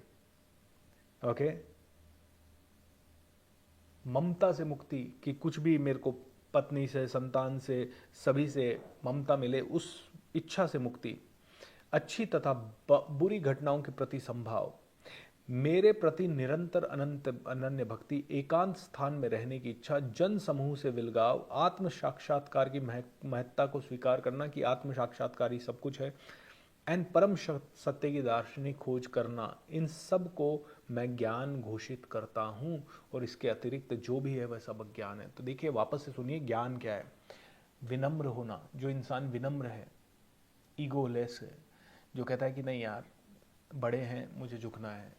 ओके, ममता से मुक्ति कि कुछ भी मेरे को पत्नी से, संतान से, सभी से ममता मिले, उस इच्छा से मुक्ति, अच्छी तथा बुरी घटनाओं के प्रति संभाव, मेरे प्रति निरंतर अनन्य भक्ति, एकांत स्थान में रहने की इच्छा, जन समूह से विलगाव, आत्म साक्षात्कार की महत्ता को स्वीकार करना कि आत्म साक्षात्कार ही सब कुछ है, एंड परम सत्य की दार्शनिक खोज करना। इन सब को मैं ज्ञान घोषित करता हूं और इसके अतिरिक्त जो भी है वह सब अज्ञान है। तो देखिए वापस से सुनिए, ज्ञान क्या है? विनम्र होना। जो इंसान विनम्र है, ईगोलेस है, जो कहता है कि नहीं यार बड़े हैं मुझे झुकना है,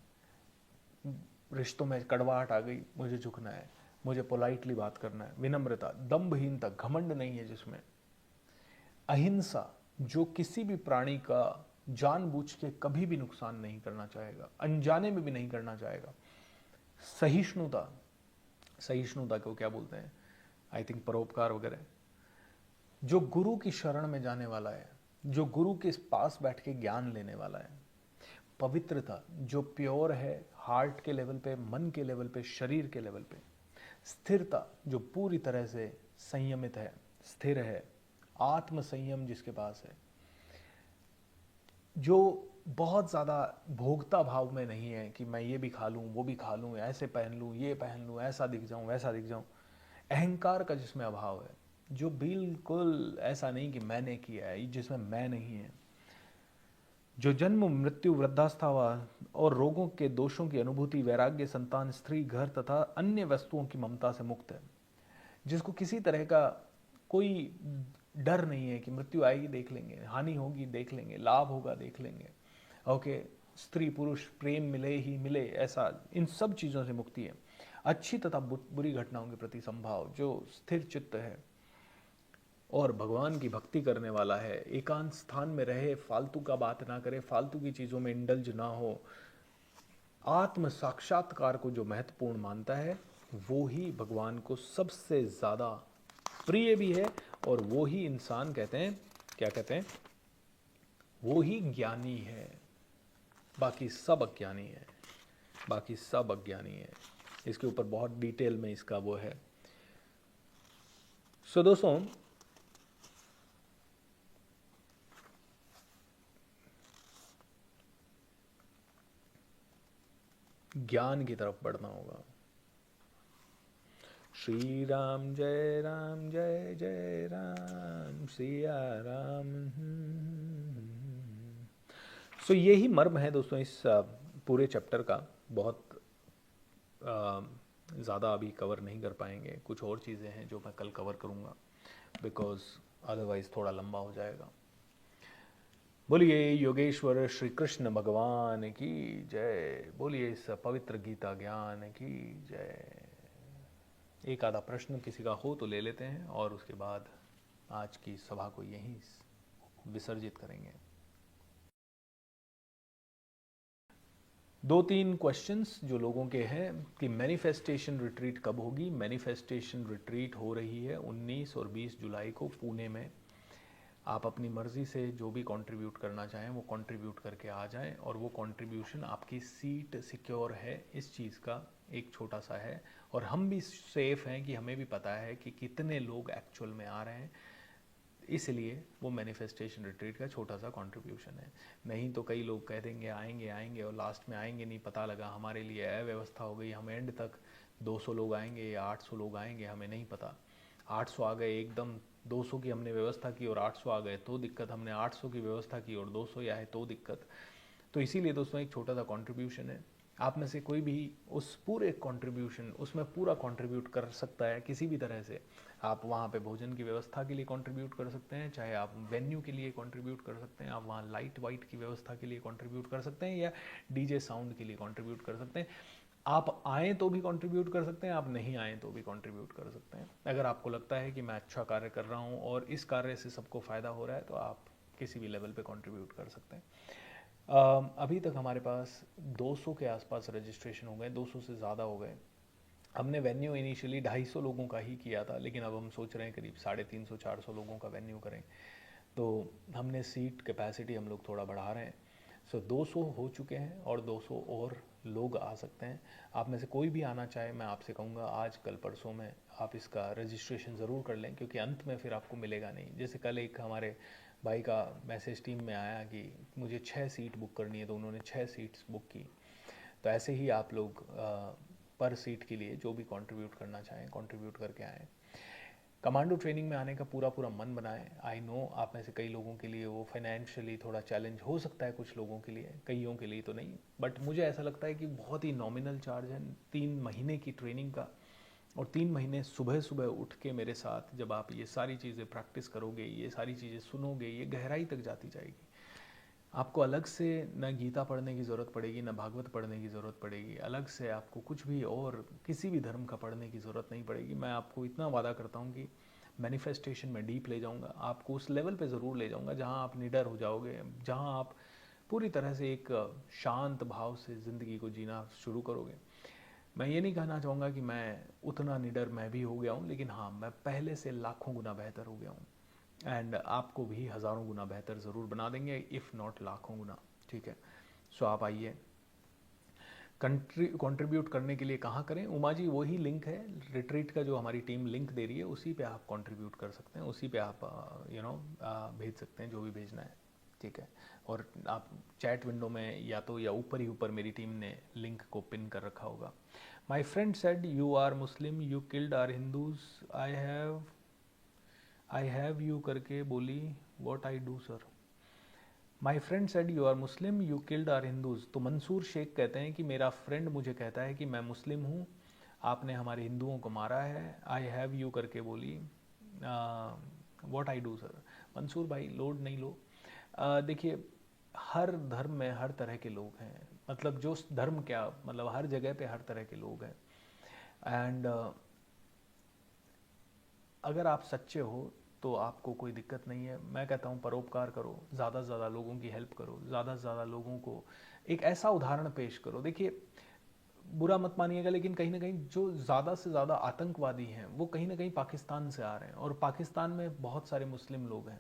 रिश्तों में कड़वाहट आ गई मुझे झुकना है, मुझे पोलाइटली बात करना है। विनम्रता। दंभहीनता, घमंड नहीं है जिसमें। अहिंसा, जो किसी भी प्राणी का जानबूझ के कभी भी नुकसान नहीं करना चाहेगा, अनजाने में भी नहीं करना चाहेगा। सहिष्णुता, सहिष्णुता को क्या बोलते हैं? आई थिंक परोपकार वगैरह। जो गुरु की शरण में जाने वाला है, जो गुरु के पास बैठ के ज्ञान लेने वाला है। पवित्रता, जो प्योर है हार्ट के लेवल पे, मन के लेवल पे, शरीर के लेवल पे। स्थिरता, जो पूरी तरह से संयमित है, स्थिर है, आत्म संयम जिसके पास है, जो बहुत ज़्यादा भोगता भाव में नहीं है कि मैं ये भी खा लूँ, वो भी खा लूँ, ऐसे पहन लूँ, ये पहन लूँ, ऐसा दिख जाऊँ, वैसा दिख जाऊँ। अहंकार का जिसमें अभाव है, जो बिल्कुल ऐसा नहीं कि मैंने किया है, जिसमें मैं नहीं है। जो जन्म, मृत्यु, वृद्धावस्था और रोगों के दोषों की अनुभूति, वैराग्य, संतान, स्त्री, घर तथा अन्य वस्तुओं की ममता से मुक्त है। जिसको किसी तरह का कोई डर नहीं है कि मृत्यु आएगी देख लेंगे, हानि होगी देख लेंगे, लाभ होगा देख लेंगे, ओके, स्त्री पुरुष प्रेम मिले ही मिले, ऐसा इन सब चीज़ों से मुक्ति है। अच्छी तथा बुरी घटनाओं के प्रति संभाव, जो स्थिर चित्त है और भगवान की भक्ति करने वाला है, एकांत स्थान में रहे, फालतू का बात ना करे, फालतू की चीज़ों में इंडल्ज ना हो, आत्म साक्षात्कार को जो महत्वपूर्ण मानता है, वो ही भगवान को सबसे ज़्यादा प्रिय भी है, और वो ही इंसान कहते हैं, क्या कहते हैं, वो ही ज्ञानी है। बाकी सब अज्ञानी है, बाकी सब अज्ञानी है। इसके ऊपर बहुत डिटेल में इसका वो है। सो दोस्तों, ज्ञान की तरफ बढ़ना होगा। श्री राम जय जय राम, सिया राम। सो यही मर्म है दोस्तों इस पूरे चैप्टर का। बहुत ज़्यादा अभी कवर नहीं कर पाएंगे, कुछ और चीज़ें हैं जो मैं कल कवर करूँगा, बिकॉज अदरवाइज़ थोड़ा लंबा हो जाएगा। बोलिए योगेश्वर श्री कृष्ण भगवान की जय, बोलिए इस पवित्र गीता ज्ञान की जय। एक आधा प्रश्न किसी का हो तो ले लेते हैं, और उसके बाद आज की सभा को यहीं विसर्जित करेंगे। 2-3 क्वेश्चंस जो लोगों के हैं कि मैनिफेस्टेशन रिट्रीट कब होगी। मैनिफेस्टेशन रिट्रीट हो रही है 19 और 20 जुलाई को पुणे में। आप अपनी मर्ज़ी से जो भी कंट्रीब्यूट करना चाहें वो कंट्रीब्यूट करके आ जाएं, और वो कंट्रीब्यूशन आपकी सीट सिक्योर है इस चीज़ का एक छोटा सा है, और हम भी सेफ हैं कि हमें भी पता है कि कितने लोग एक्चुअल में आ रहे हैं, इसलिए वो मैनिफेस्टेशन रिट्रीट का छोटा सा कंट्रीब्यूशन है। नहीं तो कई लोग कह देंगे आएंगे आएंगे, और लास्ट में आएंगे नहीं, पता लगा हमारे लिए अव्यवस्था हो गई, हम एंड तक 200 लोग आएंगे या 800 लोग आएंगे, हमें नहीं पता। 800 आ गए एकदम, 200 की हमने व्यवस्था की और 800 आ गए तो दिक्कत, हमने 800 की व्यवस्था की और 200 या है तो दिक्कत। तो इसीलिए दोस्तों एक छोटा सा कंट्रीब्यूशन है, आप में से कोई भी उस पूरे कंट्रीब्यूशन उसमें पूरा कंट्रीब्यूट कर सकता है किसी भी तरह से। आप वहाँ पे भोजन की व्यवस्था के लिए कंट्रीब्यूट कर सकते हैं, चाहे आप वेन्यू के लिए कंट्रीब्यूट कर सकते हैं, आप वहाँ लाइट वाइट की व्यवस्था के लिए कंट्रीब्यूट कर सकते हैं, या डीजे साउंड के लिए कंट्रीब्यूट कर सकते हैं। आप आएँ तो भी कंट्रीब्यूट कर सकते हैं, आप नहीं आएँ तो भी कंट्रीब्यूट कर सकते हैं। अगर आपको लगता है कि मैं अच्छा कार्य कर रहा हूँ और इस कार्य से सबको फ़ायदा हो रहा है, तो आप किसी भी लेवल पे कंट्रीब्यूट कर सकते हैं। अभी तक हमारे पास 200 के आसपास रजिस्ट्रेशन हो गए, 200 से ज़्यादा हो गए। हमने वेन्यू इनिशियली 250 लोगों का ही किया था, लेकिन अब हम सोच रहे हैं करीब 350-400 लोगों का वेन्यू करें। तो हमने सीट कैपेसिटी हम लोग थोड़ा बढ़ा रहे हैं। सो 200 हो चुके हैं और 200 और लोग आ सकते हैं। आप में से कोई भी आना चाहे, मैं आपसे कहूँगा आज कल परसों में आप इसका रजिस्ट्रेशन ज़रूर कर लें, क्योंकि अंत में फिर आपको मिलेगा नहीं। जैसे कल एक हमारे भाई का मैसेज टीम में आया कि मुझे 6 सीट बुक करनी है, तो उन्होंने 6 सीट्स बुक की। तो ऐसे ही आप लोग पर सीट के लिए जो भी कंट्रीब्यूट करना चाहें कंट्रीब्यूट करके आएँ। कमांडो ट्रेनिंग में आने का पूरा पूरा मन बनाएं। आई नो आप में से कई लोगों के लिए वो फाइनेंशियली थोड़ा चैलेंज हो सकता है, कुछ लोगों के लिए, कईयों के लिए तो नहीं, बट मुझे ऐसा लगता है कि बहुत ही नॉमिनल चार्ज है 3 महीने की ट्रेनिंग का। और 3 महीने सुबह सुबह उठ के मेरे साथ जब आप ये सारी चीज़ें प्रैक्टिस करोगे, ये सारी चीज़ें सुनोगे, ये गहराई तक जाती जाएगी। आपको अलग से न गीता पढ़ने की ज़रूरत पड़ेगी, न भागवत पढ़ने की ज़रूरत पड़ेगी, अलग से आपको कुछ भी और किसी भी धर्म का पढ़ने की ज़रूरत नहीं पड़ेगी। मैं आपको इतना वादा करता हूँ कि मैनिफेस्टेशन में डीप ले जाऊँगा, आपको उस लेवल पे ज़रूर ले जाऊँगा जहाँ आप निडर हो जाओगे, जहाँ आप पूरी तरह से एक शांत भाव से ज़िंदगी को जीना शुरू करोगे। मैं ये नहीं कहना चाहूँगा कि मैं उतना निडर मैं भी हो गया हूँ, लेकिन हाँ, मैं पहले से लाखों गुना बेहतर हो गया हूँ, एंड आपको भी हज़ारों गुना बेहतर ज़रूर बना देंगे, इफ़ नॉट लाखों गुना। ठीक है, सो आप आइए। कंट्रीब्यूट करने के लिए कहाँ करें? उमा जी वही लिंक है रिट्रीट का जो हमारी टीम लिंक दे रही है, उसी पे आप कंट्रीब्यूट कर सकते हैं, उसी पे आप भेज सकते हैं जो भी भेजना है। ठीक है, और आप चैट विंडो में या तो या ऊपर ही ऊपर मेरी टीम ने लिंक को पिन कर रखा होगा। My friend said you are Muslim, you killed our Hindus, I have you करके बोली, what I do sir. My friend said you are Muslim, you killed our Hindus. तो मंसूर शेख कहते हैं कि मेरा फ्रेंड मुझे कहता है कि मैं मुस्लिम हूँ, आपने हमारे हिंदुओं को मारा है, आई हैव यू करके बोली, what I do sir. Mansoor भाई लोड नहीं लो। देखिए हर धर्म में हर तरह के लोग हैं, मतलब जो धर्म क्या, मतलब हर जगह पे हर तरह के लोग हैं। एंड अगर आप सच्चे हो तो आपको कोई दिक्कत नहीं है। मैं कहता हूँ परोपकार करो, ज़्यादा से ज़्यादा लोगों की हेल्प करो, ज़्यादा से ज़्यादा लोगों को एक ऐसा उदाहरण पेश करो। देखिए बुरा मत मानिएगा, लेकिन कहीं ना कहीं जो ज़्यादा से ज़्यादा आतंकवादी हैं वो कहीं ना कहीं पाकिस्तान से आ रहे हैं, और पाकिस्तान में बहुत सारे मुस्लिम लोग हैं।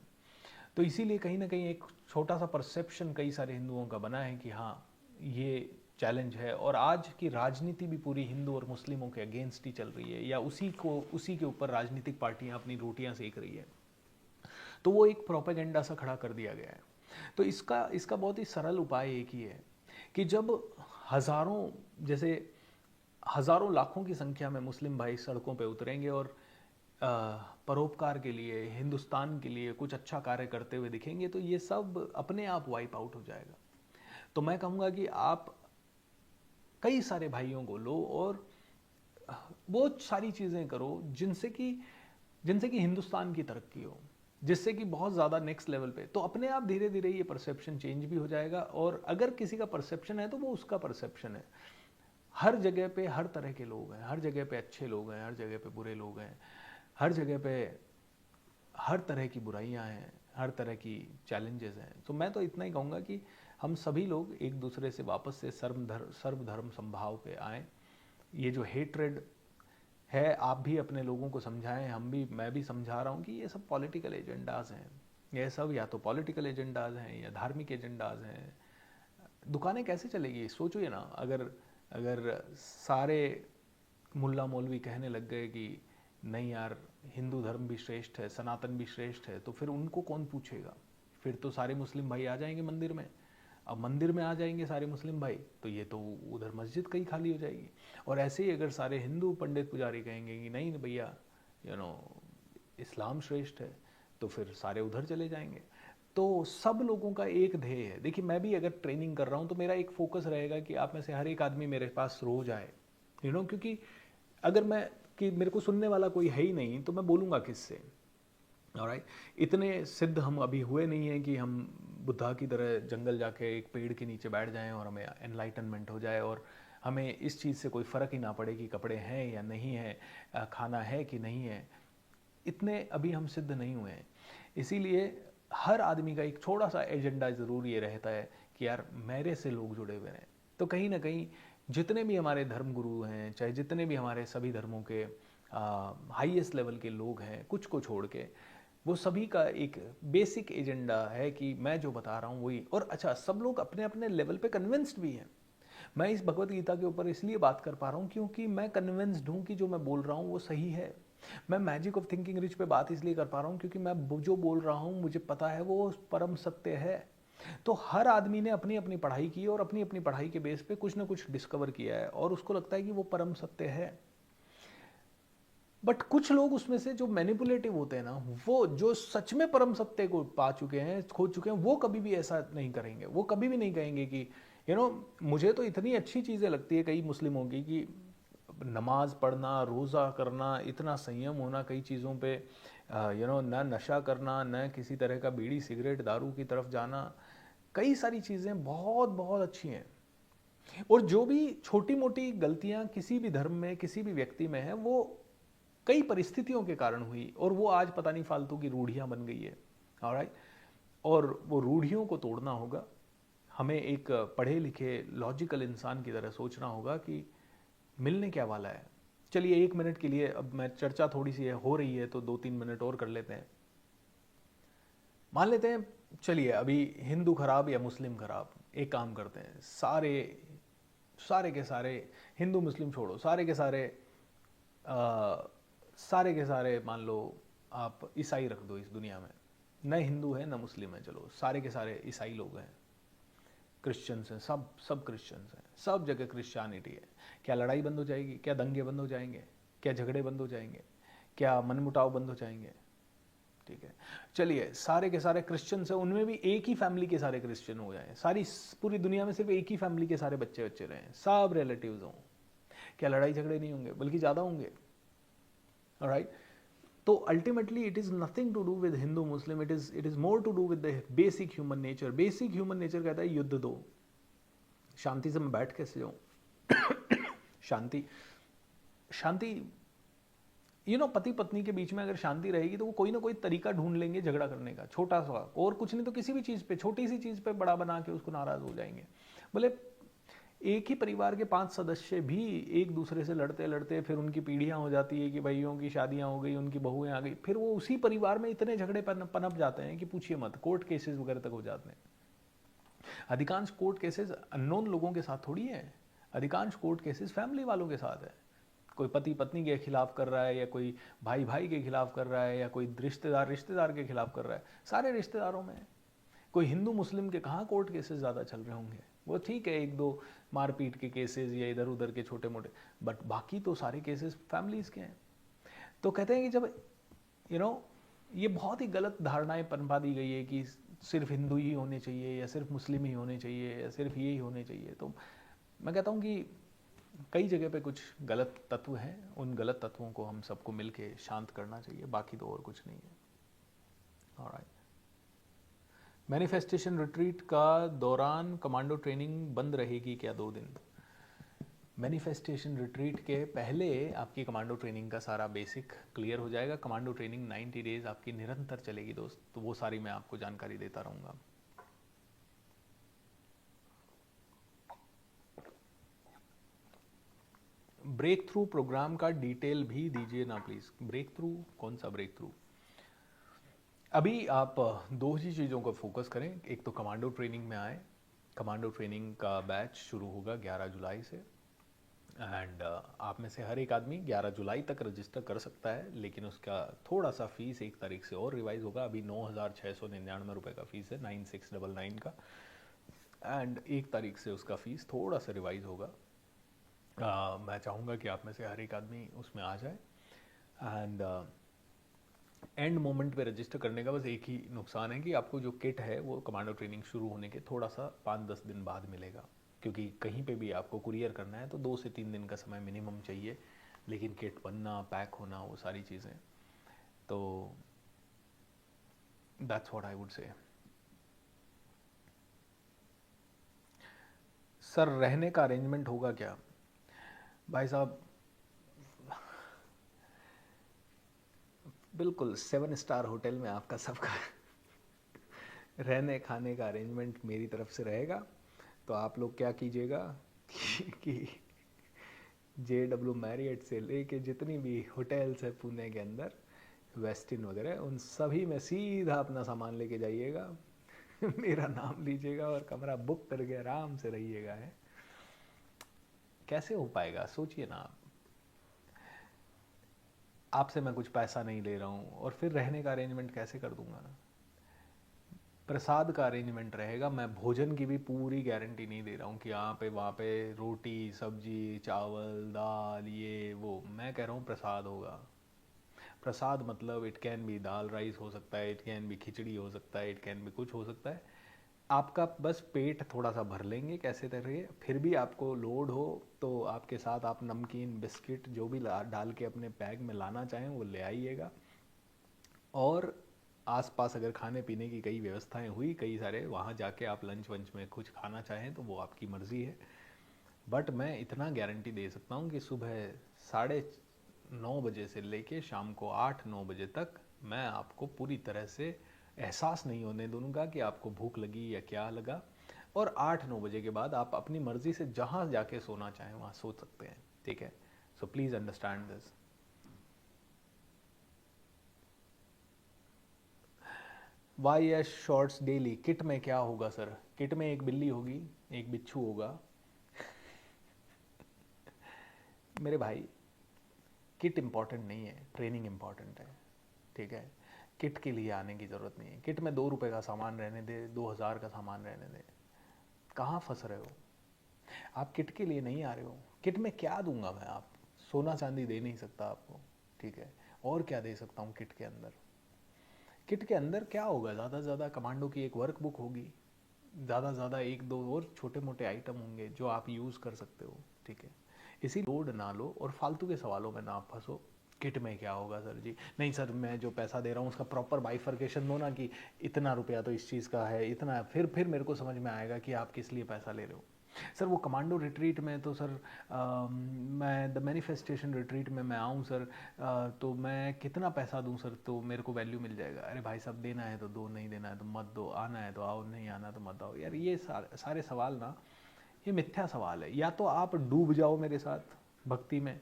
तो इसीलिए कहीं ना कहीं एक छोटा सा परसेप्शन कई सारे हिंदुओं का बना है कि हाँ ये चैलेंज है, और आज की राजनीति भी पूरी हिंदू और मुस्लिमों के अगेंस्ट ही चल रही है, या उसी के ऊपर राजनीतिक पार्टियां अपनी रोटियां सेक रही है। तो वो एक प्रोपेगेंडा सा खड़ा कर दिया गया है। तो इसका इसका बहुत ही सरल उपाय एक ही है कि जब हज़ारों, जैसे हज़ारों लाखों की संख्या में मुस्लिम भाई सड़कों पे उतरेंगे और परोपकार के लिए, हिंदुस्तान के लिए कुछ अच्छा कार्य करते हुए दिखेंगे, तो ये सब अपने आप वाइप आउट हो जाएगा। तो मैं कहूँगा कि आप कई सारे भाइयों को लो और वो सारी चीज़ें करो जिनसे कि हिंदुस्तान की तरक्की हो, जिससे कि बहुत ज़्यादा नेक्स्ट लेवल पे, तो अपने आप धीरे धीरे ये परसेप्शन चेंज भी हो जाएगा। और अगर किसी का परसेप्शन है तो वो उसका परसेप्शन है। हर जगह पे हर तरह के लोग हैं, हर जगह पे अच्छे लोग हैं, हर जगह पे बुरे लोग हैं, हर जगह पे हर तरह की बुराइयां हैं, हर तरह की चैलेंजेस हैं। तो मैं तो इतना ही कहूँगा कि हम सभी लोग एक दूसरे से वापस से सर्वधर्म संभाव पे आएँ। ये जो हेट्रेड है, आप भी अपने लोगों को समझाएं, मैं भी समझा रहा हूँ कि ये सब पॉलिटिकल एजेंडाज हैं। ये सब या तो पॉलिटिकल एजेंडाज हैं या धार्मिक एजेंडाज हैं। दुकानें कैसे चलेगी सोचिए ना, अगर अगर सारे मुल्ला मौलवी कहने लग गए कि नहीं यार हिंदू धर्म भी श्रेष्ठ है, सनातन भी श्रेष्ठ है, तो फिर उनको कौन पूछेगा? फिर तो सारे मुस्लिम भाई आ जाएंगे मंदिर में। अब मंदिर में आ जाएंगे सारे मुस्लिम भाई, तो ये तो उधर मस्जिद कहीं खाली हो जाएगी। और ऐसे ही अगर सारे हिंदू पंडित पुजारी कहेंगे कि नहीं भैया इस्लाम श्रेष्ठ है, तो फिर सारे उधर चले जाएंगे। तो सब लोगों का एक ध्येय है। देखिए मैं भी अगर ट्रेनिंग कर रहा हूँ तो मेरा एक फोकस रहेगा कि आप में से हर एक आदमी मेरे पास रोज आए, क्योंकि अगर मैं कि मेरे को सुनने वाला कोई है ही नहीं तो मैं बोलूँगा किससे? ऑलराइट, इतने सिद्ध हम अभी हुए नहीं हैं कि हम बुद्धा की तरह जंगल जाके एक पेड़ के नीचे बैठ जाएं और हमें एनलाइटनमेंट हो जाए और हमें इस चीज़ से कोई फ़र्क ही ना पड़े कि कपड़े हैं या नहीं है, खाना है कि नहीं है। इतने अभी हम सिद्ध नहीं हुए हैं। इसीलिए हर आदमी का एक छोटा सा एजेंडा ज़रूर ये रहता है कि यार मेरे से लोग जुड़े हुए हैं। तो कहीं ना कहीं जितने भी हमारे धर्म गुरु हैं, चाहे जितने भी हमारे सभी धर्मों के हाईएस्ट लेवल के लोग हैं, कुछ को छोड़ के, वो सभी का एक बेसिक एजेंडा है कि मैं जो बता रहा हूँ वही। और अच्छा, सब लोग अपने अपने लेवल पे कन्विंस्ड भी हैं। मैं इस भगवत गीता के ऊपर इसलिए बात कर पा रहा हूँ क्योंकि मैं कन्विंस्ड हूँ कि जो मैं बोल रहा हूँ वो सही है। मैं मैजिक ऑफ थिंकिंग रिच पे बात इसलिए कर पा रहा हूँ क्योंकि मैं जो बोल रहा हूँ मुझे पता है वो परम सत्य है। तो हर आदमी ने अपनी अपनी पढ़ाई की और अपनी अपनी पढ़ाई के बेस पे कुछ ना कुछ डिस्कवर किया है और उसको लगता है कि वो परम सत्य है। बट कुछ लोग उसमें से जो मैनिपुलेटिव होते हैं ना, वो जो सच में परम सत्य को पा चुके हैं, खोज चुके हैं, वो कभी भी ऐसा नहीं करेंगे। वो कभी भी नहीं कहेंगे कि मुझे तो इतनी अच्छी चीज़ें लगती है कई मुस्लिमों की कि नमाज पढ़ना, रोज़ा करना, इतना संयम होना कई चीज़ों पे, न नशा करना, न किसी तरह का बीड़ी सिगरेट दारू की तरफ जाना, कई सारी चीज़ें बहुत बहुत अच्छी हैं। और जो भी छोटी मोटी गलतियां किसी भी धर्म में किसी भी व्यक्ति में है, वो कई परिस्थितियों के कारण हुई और वो आज पता नहीं फालतू की रूढ़ियां बन गई है। ऑलराइट, और वो रूढ़ियों को तोड़ना होगा। हमें एक पढ़े लिखे लॉजिकल इंसान की तरह सोचना होगा कि मिलने क्या वाला है। चलिए 1 मिनट के लिए, अब मैं चर्चा थोड़ी सी हो रही है तो 2-3 मिनट और कर लेते हैं। मान लेते हैं, चलिए अभी हिंदू खराब या मुस्लिम खराब, एक काम करते हैं, सारे सारे के सारे हिंदू मुस्लिम छोड़ो, सारे के सारे मान लो आप ईसाई रख दो इस दुनिया में। न हिंदू है न मुस्लिम है, चलो सारे के सारे ईसाई लोग हैं, क्रिश्चियंस हैं, सब सब क्रिश्चियंस हैं, सब जगह क्रिश्चियनिटी है। क्या लड़ाई बंद हो जाएगी? क्या दंगे बंद हो जाएंगे? क्या झगड़े बंद हो जाएंगे? क्या मनमुटाव बंद हो जाएंगे? ठीक है, चलिए सारे के सारे क्रिश्चियंस हैं, उनमें भी एक ही फैमिली के सारे क्रिश्चियन हो जाएं, सारी पूरी दुनिया में सिर्फ एक ही फैमिली के सारे बच्चे बच्चे रहें, सब रिलेटिव्स हों, क्या लड़ाई झगड़े नहीं होंगे? बल्कि ज़्यादा होंगे। ऑलराइट, तो ultimately it is nothing to do with Hindu Muslim, it is more to do with the basic human nature. Basic human nature कहता है युद्ध दो, शांति से मैं बैठ कैसे जाऊँ. शांति शांति पति पत्नी के बीच में अगर शांति रहेगी तो वो कोई ना कोई तरीका ढूंढ लेंगे झगड़ा करने का, छोटा सा, और कुछ नहीं तो किसी भी चीज़ पे, छोटी सी चीज़ पे बड़ा बना के उसको नाराज़ हो जाएंगे. बोले एक ही परिवार के 5 सदस्य भी एक दूसरे से लड़ते लड़ते फिर उनकी पीढ़ियां हो जाती है कि भाइयों की शादियां हो गई, उनकी बहुएं आ गई, फिर वो उसी परिवार में इतने झगड़े पनप जाते हैं कि पूछिए मत, कोर्ट केसेस वगैरह तक हो जाते हैं. अधिकांश कोर्ट केसेस अननोन लोगों के साथ थोड़ी है, अधिकांश कोर्ट केसेस फैमिली वालों के साथ है. कोई पति पत्नी के खिलाफ कर रहा है, या कोई भाई भाई के खिलाफ कर रहा है, या कोई रिश्तेदार रिश्तेदार के खिलाफ कर रहा है. सारे रिश्तेदारों में. कोई हिंदू मुस्लिम के कहाँ कोर्ट केसेस ज़्यादा चल रहे होंगे. वो ठीक है, एक दो मारपीट के केसेस या इधर उधर के छोटे मोटे, बट बाकी तो सारे केसेस फैमिलीज के हैं. तो कहते हैं कि जब ये बहुत ही गलत धारणाएं पनपा दी गई है कि सिर्फ हिंदू ही होने चाहिए, या सिर्फ मुस्लिम ही होने चाहिए, या सिर्फ ये ही होने चाहिए. तो मैं कहता हूँ कि कई जगह पे कुछ गलत तत्व हैं, उन गलत तत्वों को हम सबको मिलके शांत करना चाहिए, बाकी तो और कुछ नहीं है. ऑलराइट. मैनिफेस्टेशन रिट्रीट का दौरान कमांडो ट्रेनिंग बंद रहेगी क्या 2 दिन? मैनिफेस्टेशन रिट्रीट के पहले आपकी कमांडो ट्रेनिंग का सारा बेसिक क्लियर हो जाएगा. कमांडो ट्रेनिंग 90 डेज आपकी निरंतर चलेगी दोस्त, तो वो सारी मैं आपको जानकारी देता रहूँगा. ब्रेक थ्रू प्रोग्राम का डिटेल भी दीजिए ना प्लीज़. ब्रेक थ्रू, कौन सा ब्रेक थ्रू? अभी आप 2 ही चीज़ों को फोकस करें. एक तो कमांडो ट्रेनिंग में आए. कमांडो ट्रेनिंग का बैच शुरू होगा 11 जुलाई से, एंड आप में से हर एक आदमी 11 जुलाई तक रजिस्टर कर सकता है, लेकिन उसका थोड़ा सा फीस 1 तारीख से और रिवाइज होगा. अभी 9,699 रुपये का फीस है, 9699 का, एंड 1 तारीख से उसका फीस थोड़ा सा रिवाइज होगा. मैं चाहूँगा कि आप में से हर एक आदमी उसमें आ जाए. एंड एंड मोमेंट पे रजिस्टर करने का बस एक ही नुकसान है कि आपको जो किट है वो कमांडो ट्रेनिंग शुरू होने के थोड़ा सा 5-10 दिन बाद मिलेगा, क्योंकि कहीं पे भी आपको कुरियर करना है तो 2 से 3 दिन का समय मिनिमम चाहिए. लेकिन किट बनना, पैक होना, वो सारी चीज़ें, तो that's what I would say. Sir रहने का अरेंजमेंट होगा क्या? भाई साहब बिल्कुल 7 स्टार होटल में आपका सबका रहने खाने का अरेंजमेंट मेरी तरफ से रहेगा. तो आप लोग क्या कीजिएगा कि JW मैरियट से लेके जितनी भी होटल्स है पुणे के अंदर, वेस्टिन वगैरह, उन सभी में सीधा अपना सामान लेके जाइएगा. मेरा नाम लीजिएगा और कमरा बुक करके आराम से रहिएगा. है कैसे हो पाएगा, सोचिए ना आप. आपसे मैं कुछ पैसा नहीं ले रहा हूँ और फिर रहने का अरेंजमेंट कैसे कर दूंगा. प्रसाद का अरेंजमेंट रहेगा. मैं भोजन की भी पूरी गारंटी नहीं दे रहा हूँ कि यहाँ पे वहाँ पे रोटी सब्जी चावल दाल ये वो. मैं कह रहा हूँ प्रसाद होगा. प्रसाद मतलब it can be dal rice हो सकता है, इट कैन बी खिचड़ी हो सकता है, इट कैन बी कुछ हो सकता है. आपका बस पेट थोड़ा सा भर लेंगे कैसे तरह. फिर भी आपको लोड हो तो आपके साथ आप नमकीन बिस्किट जो भी डाल के अपने बैग में लाना चाहें वो ले आइएगा. और आसपास अगर खाने पीने की कई व्यवस्थाएं हुई कई सारे, वहाँ जाके आप लंच वंच में कुछ खाना चाहें तो वो आपकी मर्ज़ी है. बट मैं इतना गारंटी दे सकता हूँ कि सुबह 9:30 बजे से लेके शाम को 8-9 बजे तक मैं आपको पूरी तरह से एहसास नहीं होने दूंगा कि आपको भूख लगी या क्या लगा. और 8-9 बजे के बाद आप अपनी मर्ज़ी से जहाँ जाके सोना चाहें वहाँ सो सकते हैं. ठीक है, so please understand this. YS shorts daily kit में क्या होगा सर? किट में एक बिल्ली होगी, एक बिच्छू होगा. मेरे भाई किट इम्पॉर्टेंट नहीं है, ट्रेनिंग इम्पॉर्टेंट है. ठीक है, किट के लिए आने की ज़रूरत नहीं है. किट में 2 रुपये का सामान रहने दे, 2000 का सामान रहने दे. कहाँ फंस रहे हो आप? किट के लिए नहीं आ रहे हो. किट में क्या दूंगा मैं? आप सोना चांदी दे नहीं सकता आपको. ठीक है, और क्या दे सकता हूँ किट के अंदर? किट के अंदर क्या होगा? ज़्यादा से ज़्यादा कमांडो की एक वर्कबुक होगी, ज़्यादा से ज़्यादा 1-2 और छोटे मोटे आइटम होंगे जो आप यूज़ कर सकते हो. ठीक है, इसी लोड ना लो और फालतू के सवालों में ना फंसो, किट में क्या होगा सर जी? नहीं सर, मैं जो पैसा दे रहा हूँ उसका प्रॉपर बाइफर्केशन दो ना, कि इतना रुपया तो इस चीज़ का है, इतना, फिर मेरे को समझ में आएगा कि आप किस लिए पैसा ले रहे हो। सर वो कमांडो रिट्रीट में तो सर मैं द मैनिफेस्टेशन रिट्रीट में मैं आऊँ सर, तो मैं कितना पैसा दूँ सर तो मेरे को वैल्यू मिल जाएगा? अरे भाई साहब, देना है तो दो, नहीं देना है तो मत दो, आना है तो आओ, नहीं आना तो मत आओ। यार ये सारे सवाल ना, ये मिथ्या सवाल है। या तो आप डूब जाओ मेरे साथ भक्ति में,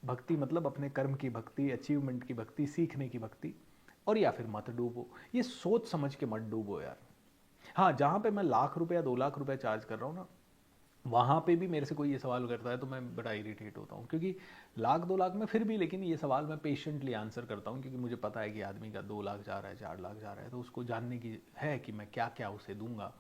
भक्ति मतलब अपने कर्म की भक्ति, अचीवमेंट की भक्ति, सीखने की भक्ति, और या फिर मत डूबो। ये सोच समझ के मत डूबो यार। हाँ, जहाँ पे मैं लाख रुपया 2 लाख रुपया चार्ज कर रहा हूँ ना, वहाँ पे भी मेरे से कोई ये सवाल करता है तो मैं बड़ा इरिटेट होता हूँ, क्योंकि 1 लाख 2 लाख में फिर भी, लेकिन ये सवाल मैं पेशेंटली आंसर करता हूँ, क्योंकि मुझे पता है कि आदमी का 2 लाख जा रहा है, 4 लाख जा रहा है, तो उसको जानने की है कि मैं क्या क्या उसे दूंगा।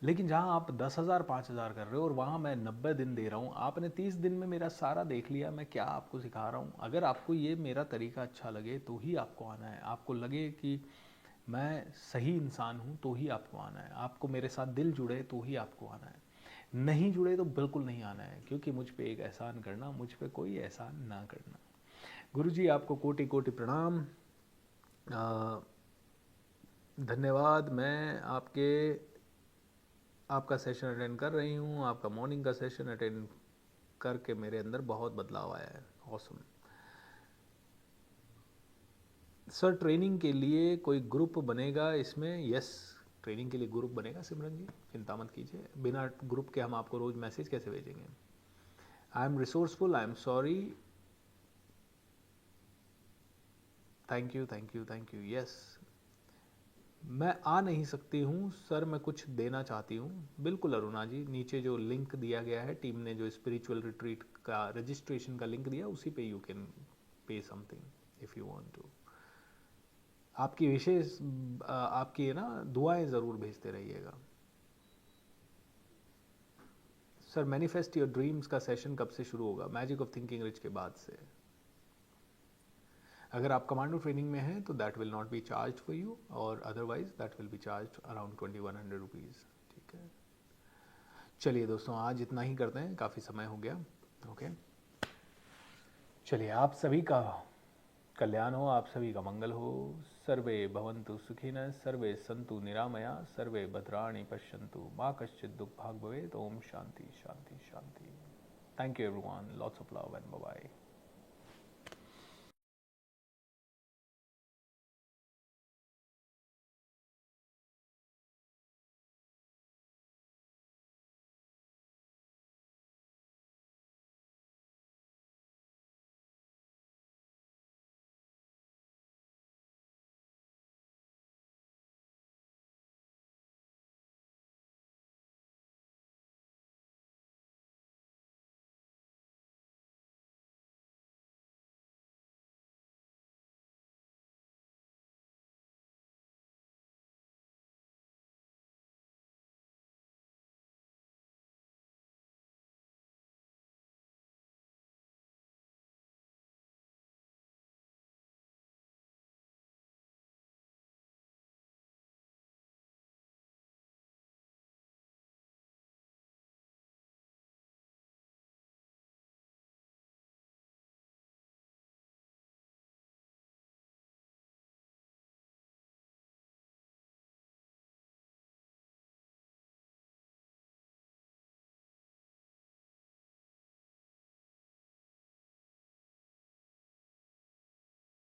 लेकिन जहाँ आप 10,000 5,000 कर रहे हो और वहाँ मैं 90 दिन दे रहा हूँ, आपने 30 दिन में मेरा सारा देख लिया, मैं क्या आपको सिखा रहा हूँ। अगर आपको ये मेरा तरीका अच्छा लगे तो ही आपको आना है, आपको लगे कि मैं सही इंसान हूँ तो ही आपको आना है, आपको मेरे साथ दिल जुड़े तो ही आपको आना है, नहीं जुड़े तो बिल्कुल नहीं आना है, क्योंकि मुझ पे एक एहसान करना, मुझ पे कोई एहसान ना करना। गुरु जी आपको कोटि कोटि प्रणाम, धन्यवाद। मैं आपका सेशन अटेंड कर रही हूँ, आपका मॉर्निंग का सेशन अटेंड करके मेरे अंदर बहुत बदलाव आया है। ऑसम सर, ट्रेनिंग के लिए कोई ग्रुप बनेगा इसमें? यस, ट्रेनिंग के लिए ग्रुप बनेगा सिमरन जी, चिंता मत कीजिए। बिना ग्रुप के हम आपको रोज़ मैसेज कैसे भेजेंगे? I am resourceful, I am sorry, thank you thank you thank you. Yes, मैं आ नहीं सकती हूँ सर, मैं कुछ देना चाहती हूँ। बिल्कुल अरुणा जी, नीचे जो लिंक दिया गया है, टीम ने जो स्पिरिचुअल रिट्रीट का रजिस्ट्रेशन का लिंक दिया, उसी पे you can pay something if you want to. आपकी विशेष आपकी है ना, दुआएं ज़रूर भेजते रहिएगा। सर, मैनिफेस्ट योर ड्रीम्स का सेशन कब से शुरू होगा? मैजिक ऑफ थिंकिंग रिच के बाद से। अगर आप कमांडो ट्रेनिंग में हैं तो that will not be charge for you, और otherwise that will be charge around 2100 rupees. ठीक है, चलिए दोस्तों, आज इतना ही करते हैं, काफ़ी समय हो गया। ओके, चलिए, आप सभी का कल्याण हो, आप सभी का मंगल हो। सर्वे भवन्तु सुखिनः, सर्वे सन्तु निरामया, सर्वे भद्राणि पश्यन्तु, मा कश्चित् दुःखभाग् भवेत्। ओम शांति शांति शांति। Thank you everyone, lots of love and bye bye.